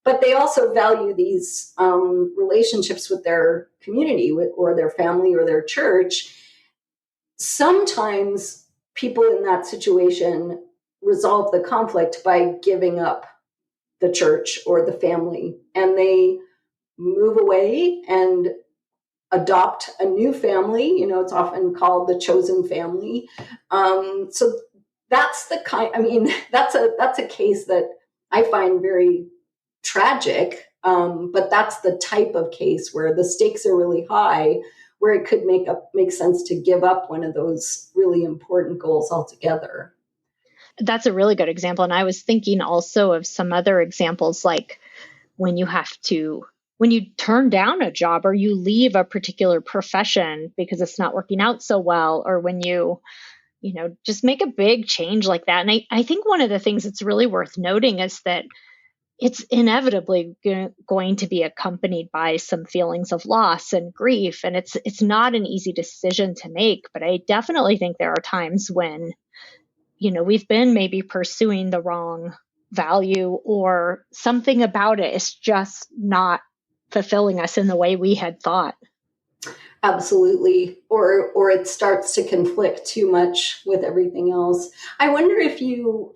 but they also value these relationships with their community or their family or their church. Sometimes people in that situation resolve the conflict by giving up the church or the family, and they move away and adopt a new family. It's often called the chosen family. So that's the kind, that's a case that I find very tragic. But that's the type of case where the stakes are really high, where it could make sense to give up one of those really important goals altogether. That's a really good example. And I was thinking also of some other examples, like when you turn down a job or you leave a particular profession because it's not working out so well, or when you just make a big change like that. And I think one of the things that's really worth noting is that it's inevitably going to be accompanied by some feelings of loss and grief. And it's not an easy decision to make, but I definitely think there are times when we've been maybe pursuing the wrong value, or something about it is just not fulfilling us in the way we had thought. Absolutely. Or it starts to conflict too much with everything else. I wonder if you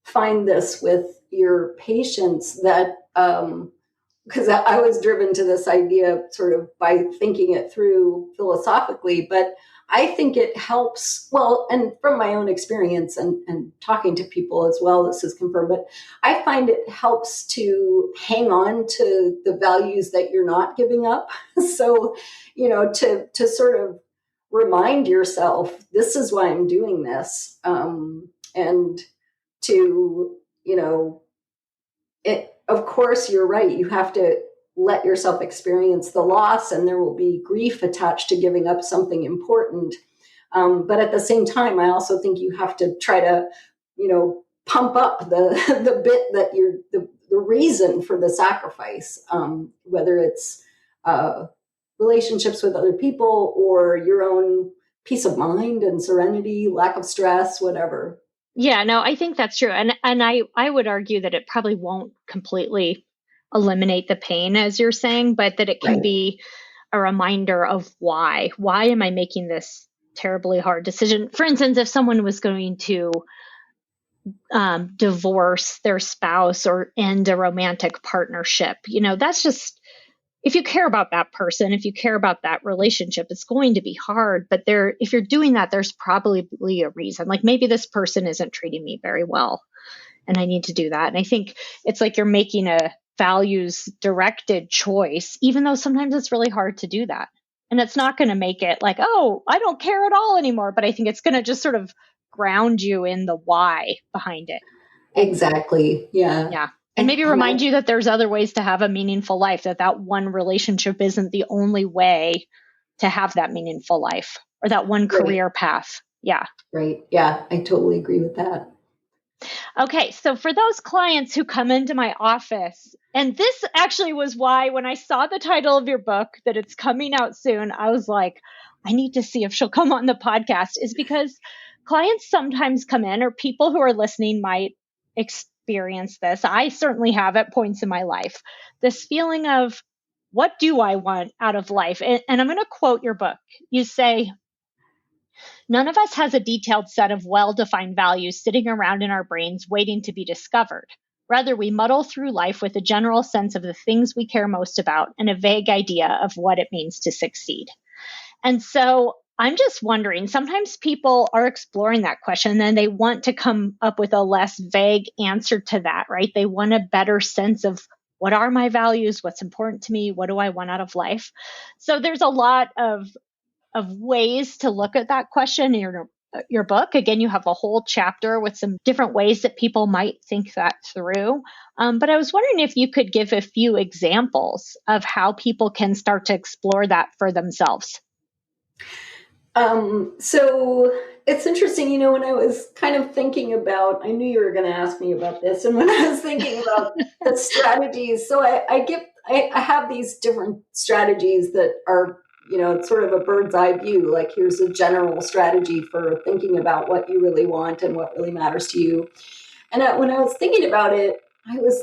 find this with your patients, that because I was driven to this idea sort of by thinking it through philosophically, but I think it helps, well, and from my own experience and talking to people as well, this is confirmed, but I find it helps to hang on to the values that you're not giving up. So, to sort of remind yourself, this is why I'm doing this. And to, of course, you're right. You have to let yourself experience the loss, and there will be grief attached to giving up something important. But at the same time, I also think you have to try to, pump up the bit that the reason for the sacrifice, whether it's relationships with other people or your own peace of mind and serenity, lack of stress, whatever. Yeah, no, I think that's true. And I would argue that it probably won't completely eliminate the pain, as you're saying, but that it can be a reminder of why. Why am I making this terribly hard decision? For instance, if someone was going to divorce their spouse or end a romantic partnership, that's just, if you care about that person, if you care about that relationship, it's going to be hard. But if you're doing that, there's probably a reason. Like maybe this person isn't treating me very well and I need to do that. And I think it's like you're making a values directed choice, even though sometimes it's really hard to do that. And it's not going to make it like, oh, I don't care at all anymore. But I think it's going to just sort of ground you in the why behind it. Exactly. Yeah. Yeah. And maybe remind you that there's other ways to have a meaningful life, that one relationship isn't the only way to have that meaningful life, or that one career path. Yeah. Right. Yeah. I totally agree with that. Okay. So for those clients who come into my office, and this actually was why when I saw the title of your book, that it's coming out soon, I was like, I need to see if she'll come on the podcast, is because clients sometimes come in, or people who are listening might experience this. I certainly have at points in my life, this feeling of, what do I want out of life? And I'm going to quote your book. You say, none of us has a detailed set of well-defined values sitting around in our brains waiting to be discovered. Rather, we muddle through life with a general sense of the things we care most about and a vague idea of what it means to succeed. And so I'm just wondering, sometimes people are exploring that question and they want to come up with a less vague answer to that, right? They want a better sense of, what are my values? What's important to me? What do I want out of life? So there's a lot of ways to look at that question in your book. Again, you have a whole chapter with some different ways that people might think that through. But I was wondering if you could give a few examples of how people can start to explore that for themselves. So it's interesting, when I was kind of thinking about, I knew you were going to ask me about this. And when I was thinking about the strategies, so I I have these different strategies that are, it's sort of a bird's eye view. Like, here's a general strategy for thinking about what you really want and what really matters to you. And when I was thinking about it, I was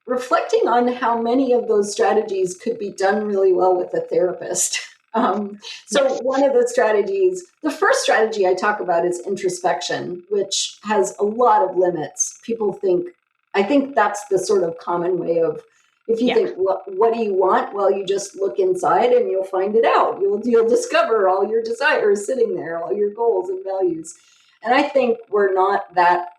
reflecting on how many of those strategies could be done really well with a therapist. So one of the strategies, the first strategy I talk about is introspection, which has a lot of limits. I think that's the sort of common way of, if you think, what do you want? Well, you just look inside and you'll find it out. You'll discover all your desires sitting there, all your goals and values. And I think we're not that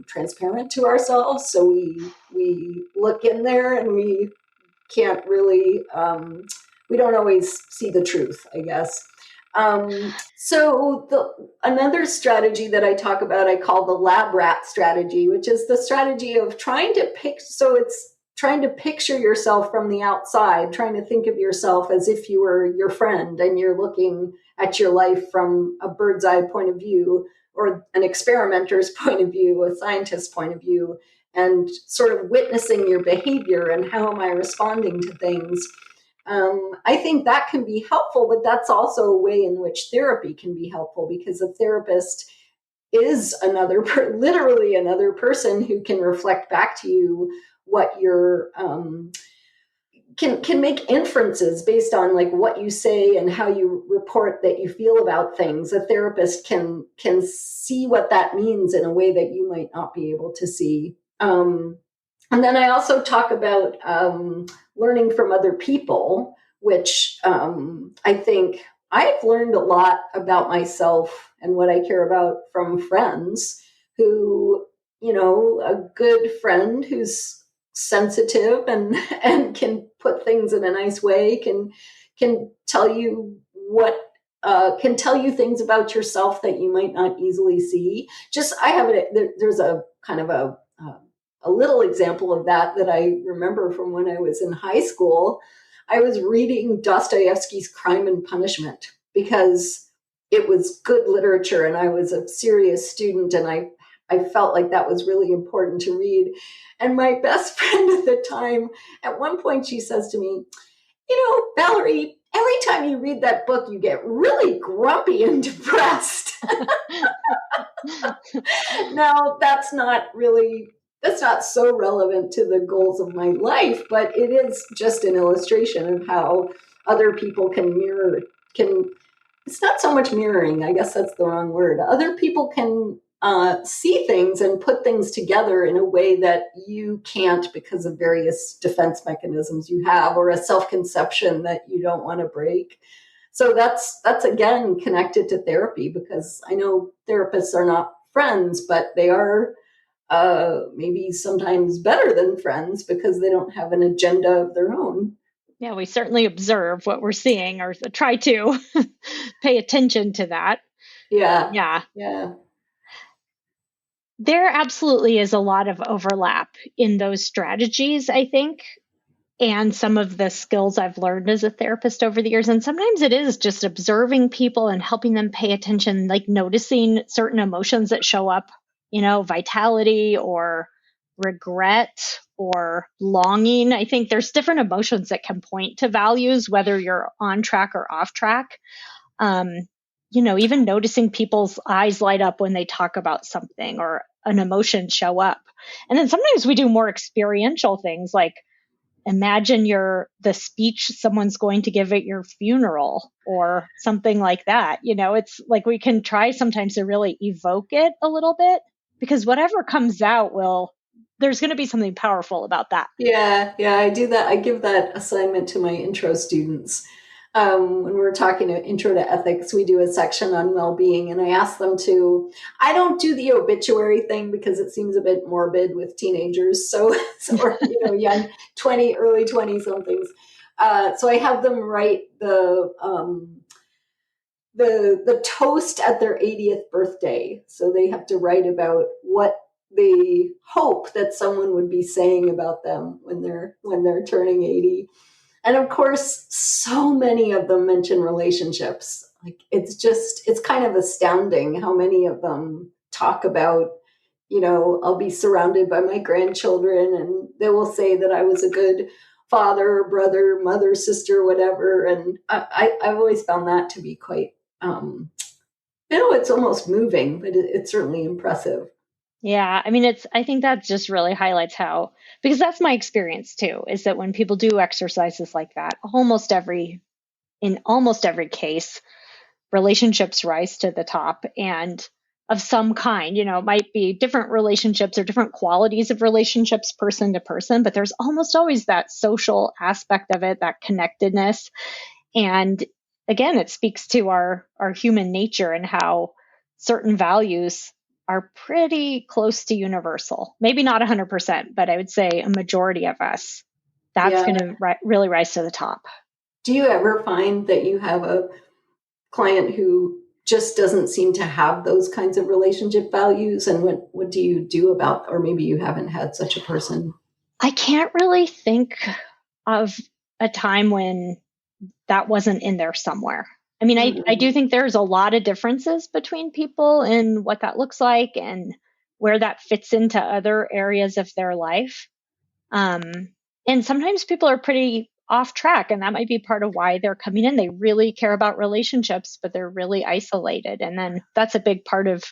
transparent to ourselves. So we look in there and we can't really, we don't always see the truth, I guess. So another strategy that I talk about, I call the lab rat strategy, which is the strategy of trying to picture yourself from the outside, trying to think of yourself as if you were your friend and you're looking at your life from a bird's eye point of view, or an experimenter's point of view, a scientist's point of view, and sort of witnessing your behavior and how am I responding to things. I think that can be helpful, but that's also a way in which therapy can be helpful, because a therapist is literally another person who can reflect back to you what you're, can make inferences based on like what you say and how you report that you feel about things. A therapist can see what that means in a way that you might not be able to see. And then I also talk about learning from other people, which I think I've learned a lot about myself and what I care about from friends who, a good friend who's sensitive and can put things in a nice way, can tell you can tell you things about yourself that you might not easily see. There's a kind of a little example of that I remember from when I was in high school. I was reading Dostoevsky's Crime and Punishment because it was good literature and I was a serious student, and I felt like that was really important to read. And my best friend at the time, at one point she says to me, Valerie, every time you read that book, you get really grumpy and depressed. Now, that's not so relevant to the goals of my life, but it is just an illustration of how other people it's not so much mirroring, I guess that's the wrong word. Other people can see things and put things together in a way that you can't because of various defense mechanisms you have, or a self-conception that you don't want to break. So that's again connected to therapy, because I know therapists are not friends, but they are maybe sometimes better than friends because they don't have an agenda of their own. Yeah, we certainly observe what we're seeing, or try to pay attention to that. Yeah. There absolutely is a lot of overlap in those strategies, I think, and some of the skills I've learned as a therapist over the years. And sometimes it is just observing people and helping them pay attention, like noticing certain emotions that show up, vitality or regret or longing. I think there's different emotions that can point to values, whether you're on track or off track. Even noticing people's eyes light up when they talk about something or an emotion show up. And then sometimes we do more experiential things, like imagine the speech someone's going to give at your funeral or something like that. It's like we can try sometimes to really evoke it a little bit, because whatever comes out there's going to be something powerful about that. Yeah, I do that. I give that assignment to my intro students. When we're talking to Intro to Ethics, we do a section on well-being, and I ask them I don't do the obituary thing because it seems a bit morbid with teenagers. So or, young early 20 somethings. So I have them write the toast at their 80th birthday. So they have to write about what they hope that someone would be saying about them when they're turning 80. And of course, so many of them mention relationships. Like, it's kind of astounding how many of them talk about, I'll be surrounded by my grandchildren and they will say that I was a good father, brother, mother, sister, whatever. And I've always found that to be quite, it's almost moving, but it's certainly impressive. Yeah, I mean, I think that just really highlights how, because that's my experience too, is that when people do exercises like that, in almost every case, relationships rise to the top and of some kind. It might be different relationships or different qualities of relationships person to person, but there's almost always that social aspect of it, that connectedness. And again, it speaks to our human nature and how certain values are pretty close to universal. Maybe not 100%, but I would say a majority of us, that's going to really rise to the top. Do you ever find that you have a client who just doesn't seem to have those kinds of relationship values? And what do you do about, or maybe you haven't had such a person? I can't really think of a time when that wasn't in there somewhere. I mean, I do think there's a lot of differences between people and what that looks like and where that fits into other areas of their life. And sometimes people are pretty off track, and that might be part of why they're coming in. They really care about relationships, but they're really isolated. And then that's a big part of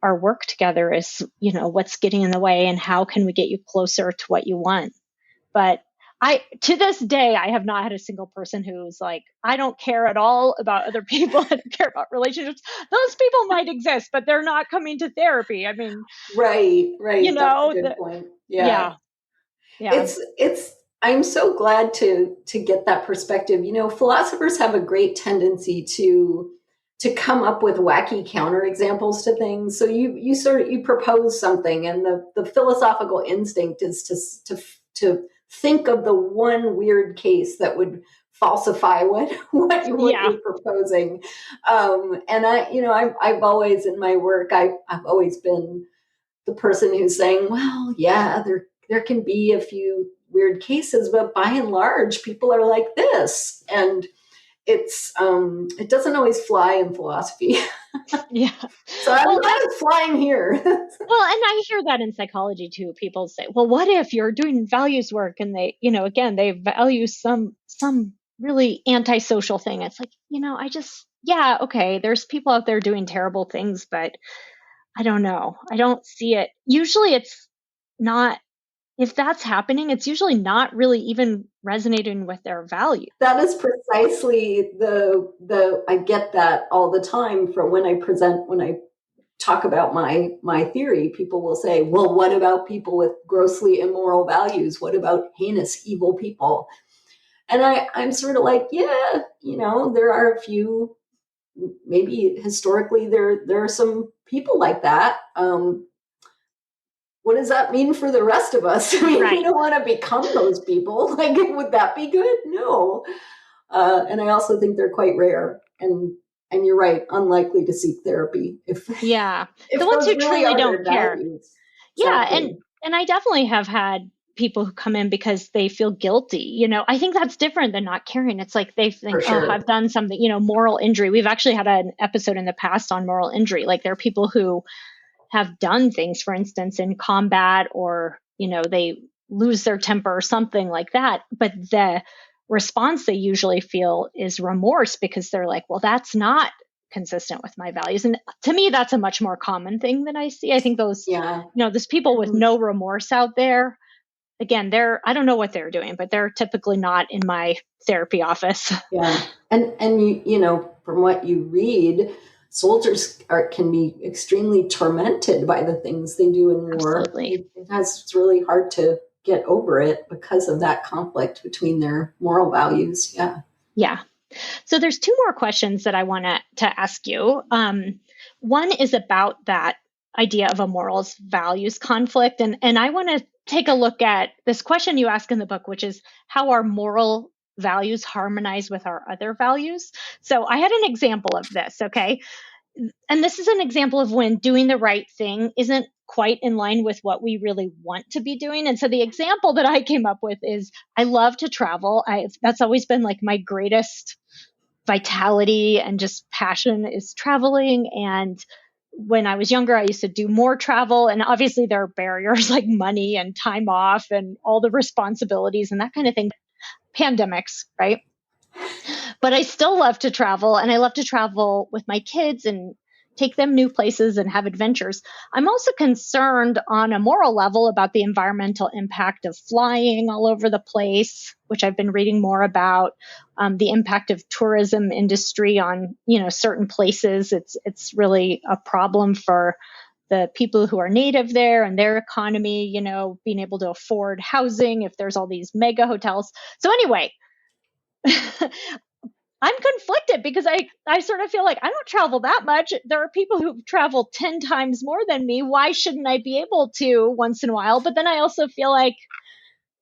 our work together is, what's getting in the way and how can we get you closer to what you want? But to this day, I have not had a single person who's like, I don't care at all about other people. I don't care about relationships. Those people might exist, but they're not coming to therapy. I mean, right. That's a good point. Yeah. I'm so glad to get that perspective. Philosophers have a great tendency to come up with wacky counterexamples to things. So you propose something, and the philosophical instinct is to think of the one weird case that would falsify what you're proposing. And I've always in my work, I've always been the person who's saying, well, yeah, there can be a few weird cases, but by and large, people are like this. And it doesn't always fly in philosophy. Yeah. So I'm glad it's flying here. Well, and I hear that in psychology too. People say, well, what if you're doing values work and they, again, they value some really antisocial thing. It's like, okay, there's people out there doing terrible things, but I don't know. I don't see it. Usually it's not, if that's happening, it's usually not really even resonating with their value. That is precisely I get that all the time from when I talk about my theory. People will say, well, what about people with grossly immoral values? What about heinous, evil people? And I'm sort of like, yeah, there are a few, maybe historically there are some people like that. What does that mean for the rest of us? I mean, we don't want to become those people. Like, would that be good? No. And I also think they're quite rare. And you're right, unlikely to seek therapy. If the ones who truly don't care. Values. Yeah, Exactly. and I definitely have had people who come in because they feel guilty. I think that's different than not caring. It's like they think, oh, I've done something, moral injury. We've actually had an episode in the past on moral injury. Like there are people who have done things, for instance, in combat or, they lose their temper or something like that. But the response they usually feel is remorse because they're like, well, that's not consistent with my values. And to me, that's a much more common thing than I see. I think those, there's people with no remorse out there. Again, I don't know what they're doing, but they're typically not in my therapy office. Yeah. And from what you read, soldiers can be extremely tormented by the things they do in war. Absolutely. It's really hard to get over it because of that conflict between their moral values. Yeah. Yeah. So there's two more questions that I want to ask you. One is about that idea of a morals values conflict. And I want to take a look at this question you ask in the book, which is how our moral values harmonize with our other values. So I had an example of this, okay? And this is an example of when doing the right thing isn't quite in line with what we really want to be doing. And so the example that I came up with is I love to travel. That's always been like my greatest vitality and just passion is traveling. And when I was younger, I used to do more travel. And obviously there are barriers like money and time off and all the responsibilities and that kind of thing. Pandemics, right? But I still love to travel, and I love to travel with my kids and take them new places and have adventures. I'm also concerned on a moral level about the environmental impact of flying all over the place, which I've been reading more about, the impact of tourism industry on, certain places. It's really a problem for the people who are native there and their economy, being able to afford housing if there's all these mega hotels. So anyway, I'm conflicted because I sort of feel like I don't travel that much. There are people who travel 10 times more than me. Why shouldn't I be able to once in a while? But then I also feel like,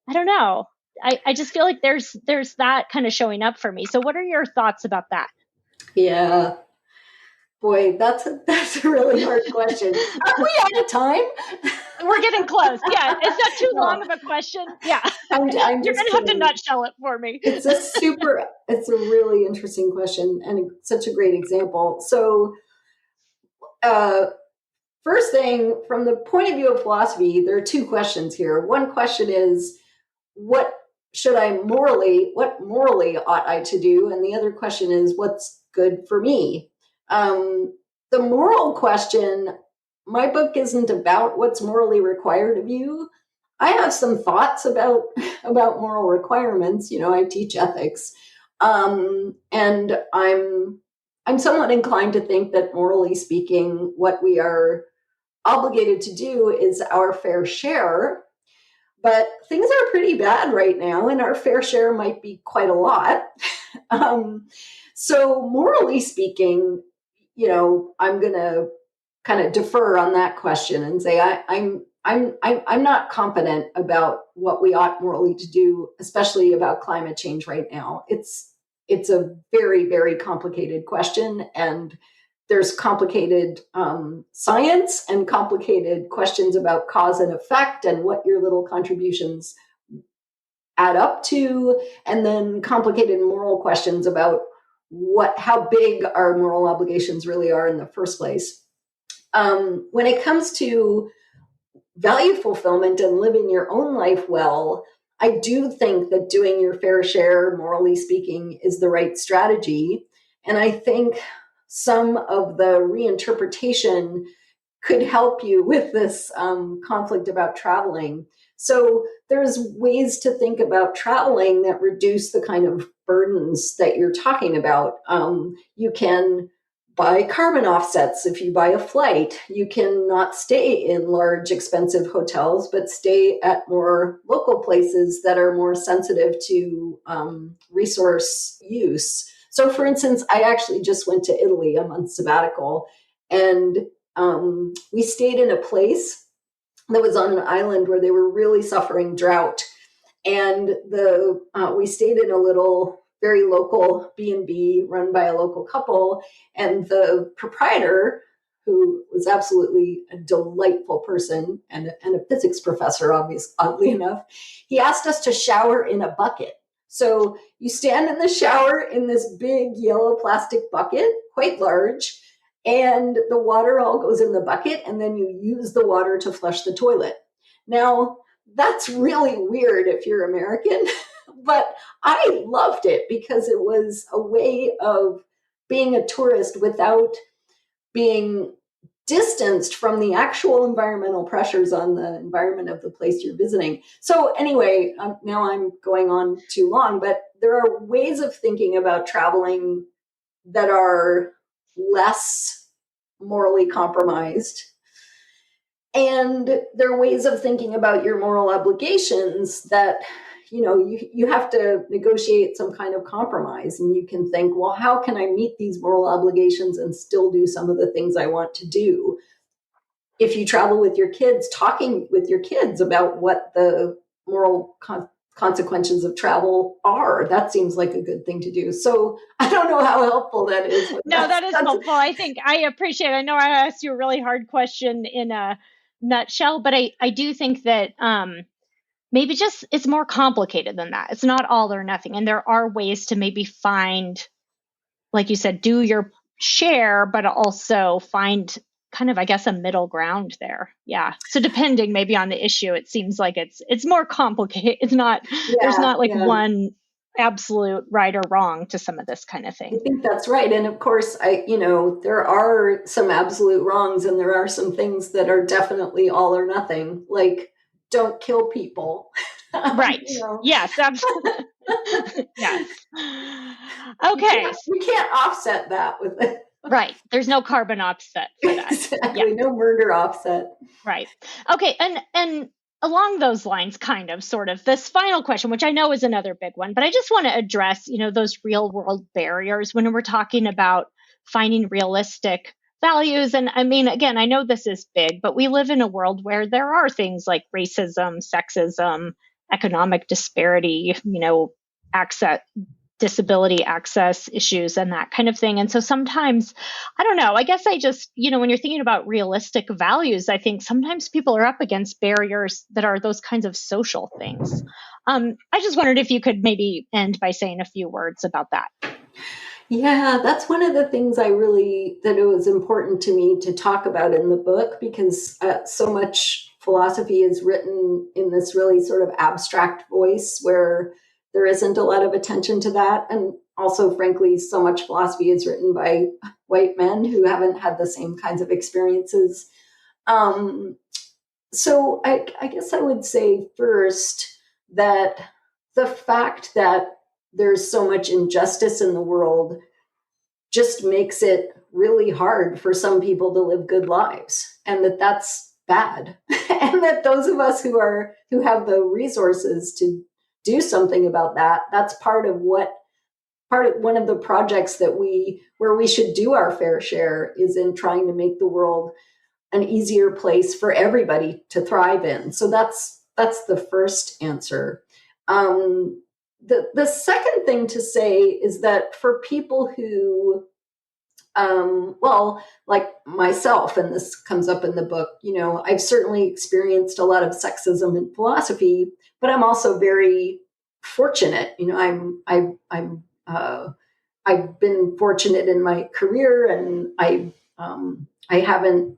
I don't know. I just feel like there's that kind of showing up for me. So what are your thoughts about that? Yeah. Boy, that's a really hard question. Are we out of time? We're getting close. Yeah, it's not too long of a question. Yeah, I'm you're just going to have to kidding. nutshell it for me. It's a really interesting question and such a great example. So, first thing, from the point of view of philosophy, there are two questions here. One question is, what morally ought I to do? And the other question is, what's good for me? The moral question, my book isn't about what's morally required of you. I have some thoughts about moral requirements. I teach ethics, and I'm somewhat inclined to think that, morally speaking, what we are obligated to do is our fair share. But things are pretty bad right now, and our fair share might be quite a lot. So, morally speaking, I'm going to kind of defer on that question and say I'm not confident about what we ought morally to do, especially about climate change right now. It's a very, very complicated question, and there's complicated science and complicated questions about cause and effect and what your little contributions add up to, and then complicated moral questions about how big our moral obligations really are in the first place. When it comes to value fulfillment and living your own life well, I do think that doing your fair share, morally speaking, is the right strategy. And I think some of the reinterpretation could help you with this conflict about traveling. So there's ways to think about traveling that reduce the kind of burdens that you're talking about. You can buy carbon offsets if you buy a flight. You can not stay in large, expensive hotels, but stay at more local places that are more sensitive to resource use. So, for instance, I actually just went to Italy, a month sabbatical, and we stayed in a place that was on an island where they were really suffering drought. And we stayed in a little, very local B&B run by a local couple. And the proprietor, who was absolutely a delightful person and a physics professor, oddly enough, he asked us to shower in a bucket. So you stand in the shower in this big yellow plastic bucket, quite large, and the water all goes in the bucket, and then you use the water to flush the toilet. Now, that's really weird if you're American, but I loved it because it was a way of being a tourist without being distanced from the actual environmental pressures on the environment of the place you're visiting. So anyway, now I'm going on too long, but there are ways of thinking about traveling that are less morally compromised. And there are ways of thinking about your moral obligations that, you have to negotiate some kind of compromise. And you can think, well, how can I meet these moral obligations and still do some of the things I want to do? If you travel with your kids, talking with your kids about what the moral consequences of travel are, that seems like a good thing to do. So I don't know how helpful that is. No, that is helpful. I think I appreciate it. I know I asked you a really hard question in a nutshell, but I do think that maybe just it's more complicated than that. It's not all or nothing. And there are ways to maybe find, like you said, do your share, but also find kind of, I guess, a middle ground there. Yeah. So depending maybe on the issue, it seems like it's more complicated. It's not, there's not like one absolute right or wrong to some of this kind of thing. I think that's right. And of course, there are some absolute wrongs, and there are some things that are definitely all or nothing, like don't kill people. Right. Yes, absolutely. Yes. Okay. We can't offset that with it. Right. There's no carbon offset for that. Exactly. Yeah. No murder offset. Right. Okay. And along those lines, kind of, sort of, this final question, which I know is another big one, but I just want to address, those real world barriers when we're talking about finding realistic values. And I mean, again, I know this is big, but we live in a world where there are things like racism, sexism, economic disparity, access, disability access issues and that kind of thing. And so sometimes, I don't know, I guess I just, when you're thinking about realistic values, I think sometimes people are up against barriers that are those kinds of social things. I just wondered if you could maybe end by saying a few words about that. Yeah, that's one of the things that it was important to me to talk about in the book, because so much philosophy is written in this really sort of abstract voice where there isn't a lot of attention to that. And also, frankly, so much philosophy is written by white men who haven't had the same kinds of experiences. So I guess I would say first that the fact that there's so much injustice in the world just makes it really hard for some people to live good lives, and that's bad. And that those of us who have the resources to do something about that, that's part of one of the projects where we should do our fair share, is in trying to make the world an easier place for everybody to thrive in. So that's the first answer. The second thing to say is that for people who, like myself, and this comes up in the book, I've certainly experienced a lot of sexism in philosophy, but I'm also very fortunate. I've been fortunate in my career, and I haven't,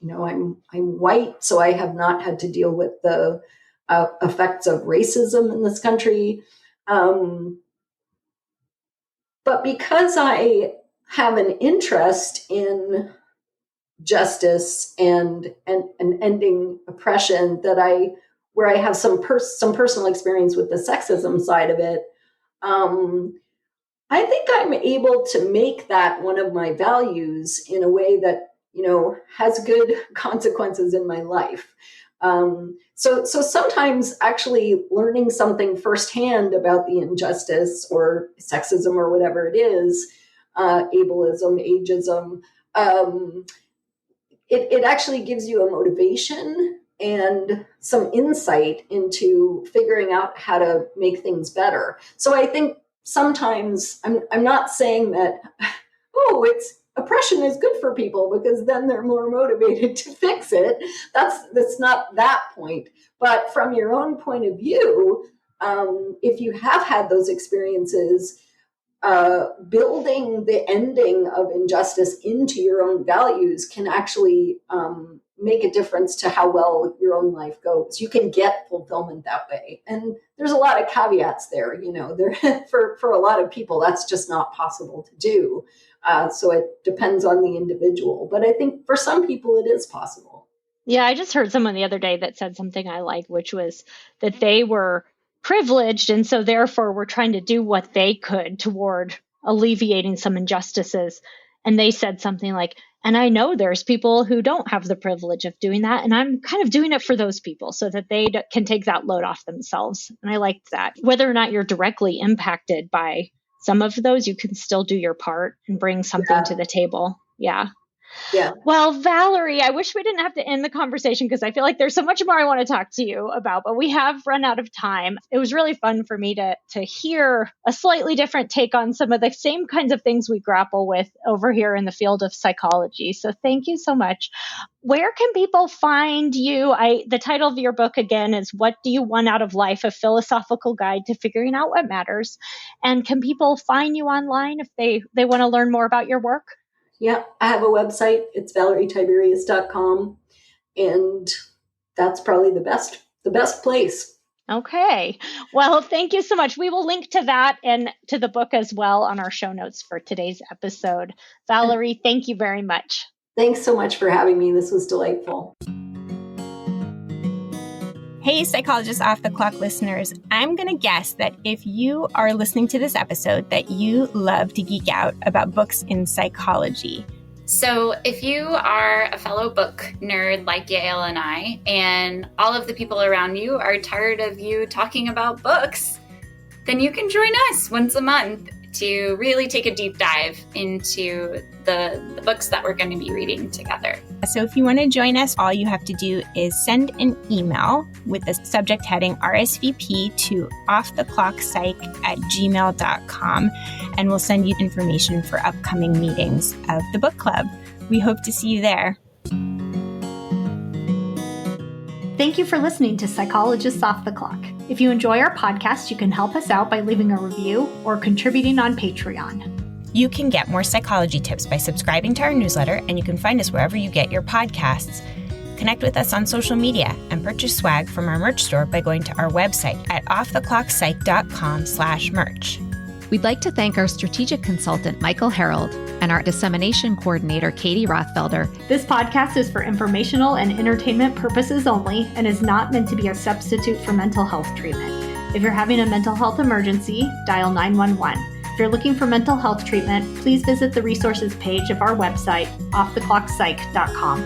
I'm white, so I have not had to deal with the effects of racism in this country. But because I have an interest in justice and ending oppression, where I have some personal experience with the sexism side of it, I think I'm able to make that one of my values in a way that, has good consequences in my life. So sometimes actually learning something firsthand about the injustice or sexism or whatever it is, ableism, ageism, it actually gives you a motivation and some insight into figuring out how to make things better. So I think sometimes I'm not saying that, oppression is good for people because then they're more motivated to fix it. That's not that point. But from your own point of view, if you have had those experiences, building the ending of injustice into your own values can actually make a difference to how well your own life goes. You can get fulfillment that way. And there's a lot of caveats there, for a lot of people, that's just not possible to do. So it depends on the individual. But I think for some people, it is possible. Yeah, I just heard someone the other day that said something I like, which was that they were privileged, and so therefore were trying to do what they could toward alleviating some injustices. And they said something like, and I know there's people who don't have the privilege of doing that, and I'm kind of doing it for those people so that they can take that load off themselves. And I liked that. Whether or not you're directly impacted by some of those, you can still do your part and bring something to the table. Yeah. Yeah. Well, Valerie, I wish we didn't have to end the conversation because I feel like there's so much more I want to talk to you about, but we have run out of time. It was really fun for me to hear a slightly different take on some of the same kinds of things we grapple with over here in the field of psychology. So thank you so much. Where can people find you? The title of your book, again, is What Do You Want Out of Life? A Philosophical Guide to Figuring Out What Matters. And can people find you online if they want to learn more about your work? Yeah, I have a website. It's valerietiberius.com. And that's probably the best place. Okay. Well, thank you so much. We will link to that and to the book as well on our show notes for today's episode. Valerie, thank you very much. Thanks so much for having me. This was delightful. Hey, Psychologists Off the Clock listeners, I'm going to guess that if you are listening to this episode, that you love to geek out about books in psychology. So if you are a fellow book nerd like Yael and I, and all of the people around you are tired of you talking about books, then you can join us once a month to really take a deep dive into the books that we're going to be reading together. So if you want to join us, all you have to do is send an email with the subject heading RSVP to offtheclockpsych@gmail.com, and we'll send you information for upcoming meetings of the book club. We hope to see you there. Thank you for listening to Psychologists Off the Clock. If you enjoy our podcast, you can help us out by leaving a review or contributing on Patreon. You can get more psychology tips by subscribing to our newsletter, and you can find us wherever you get your podcasts. Connect with us on social media and purchase swag from our merch store by going to our website at offtheclockpsych.com/merch. We'd like to thank our strategic consultant, Michael Harold, and our dissemination coordinator, Katie Rothfelder. This podcast is for informational and entertainment purposes only and is not meant to be a substitute for mental health treatment. If you're having a mental health emergency, dial 911. If you're looking for mental health treatment, please visit the resources page of our website, offtheclockpsych.com.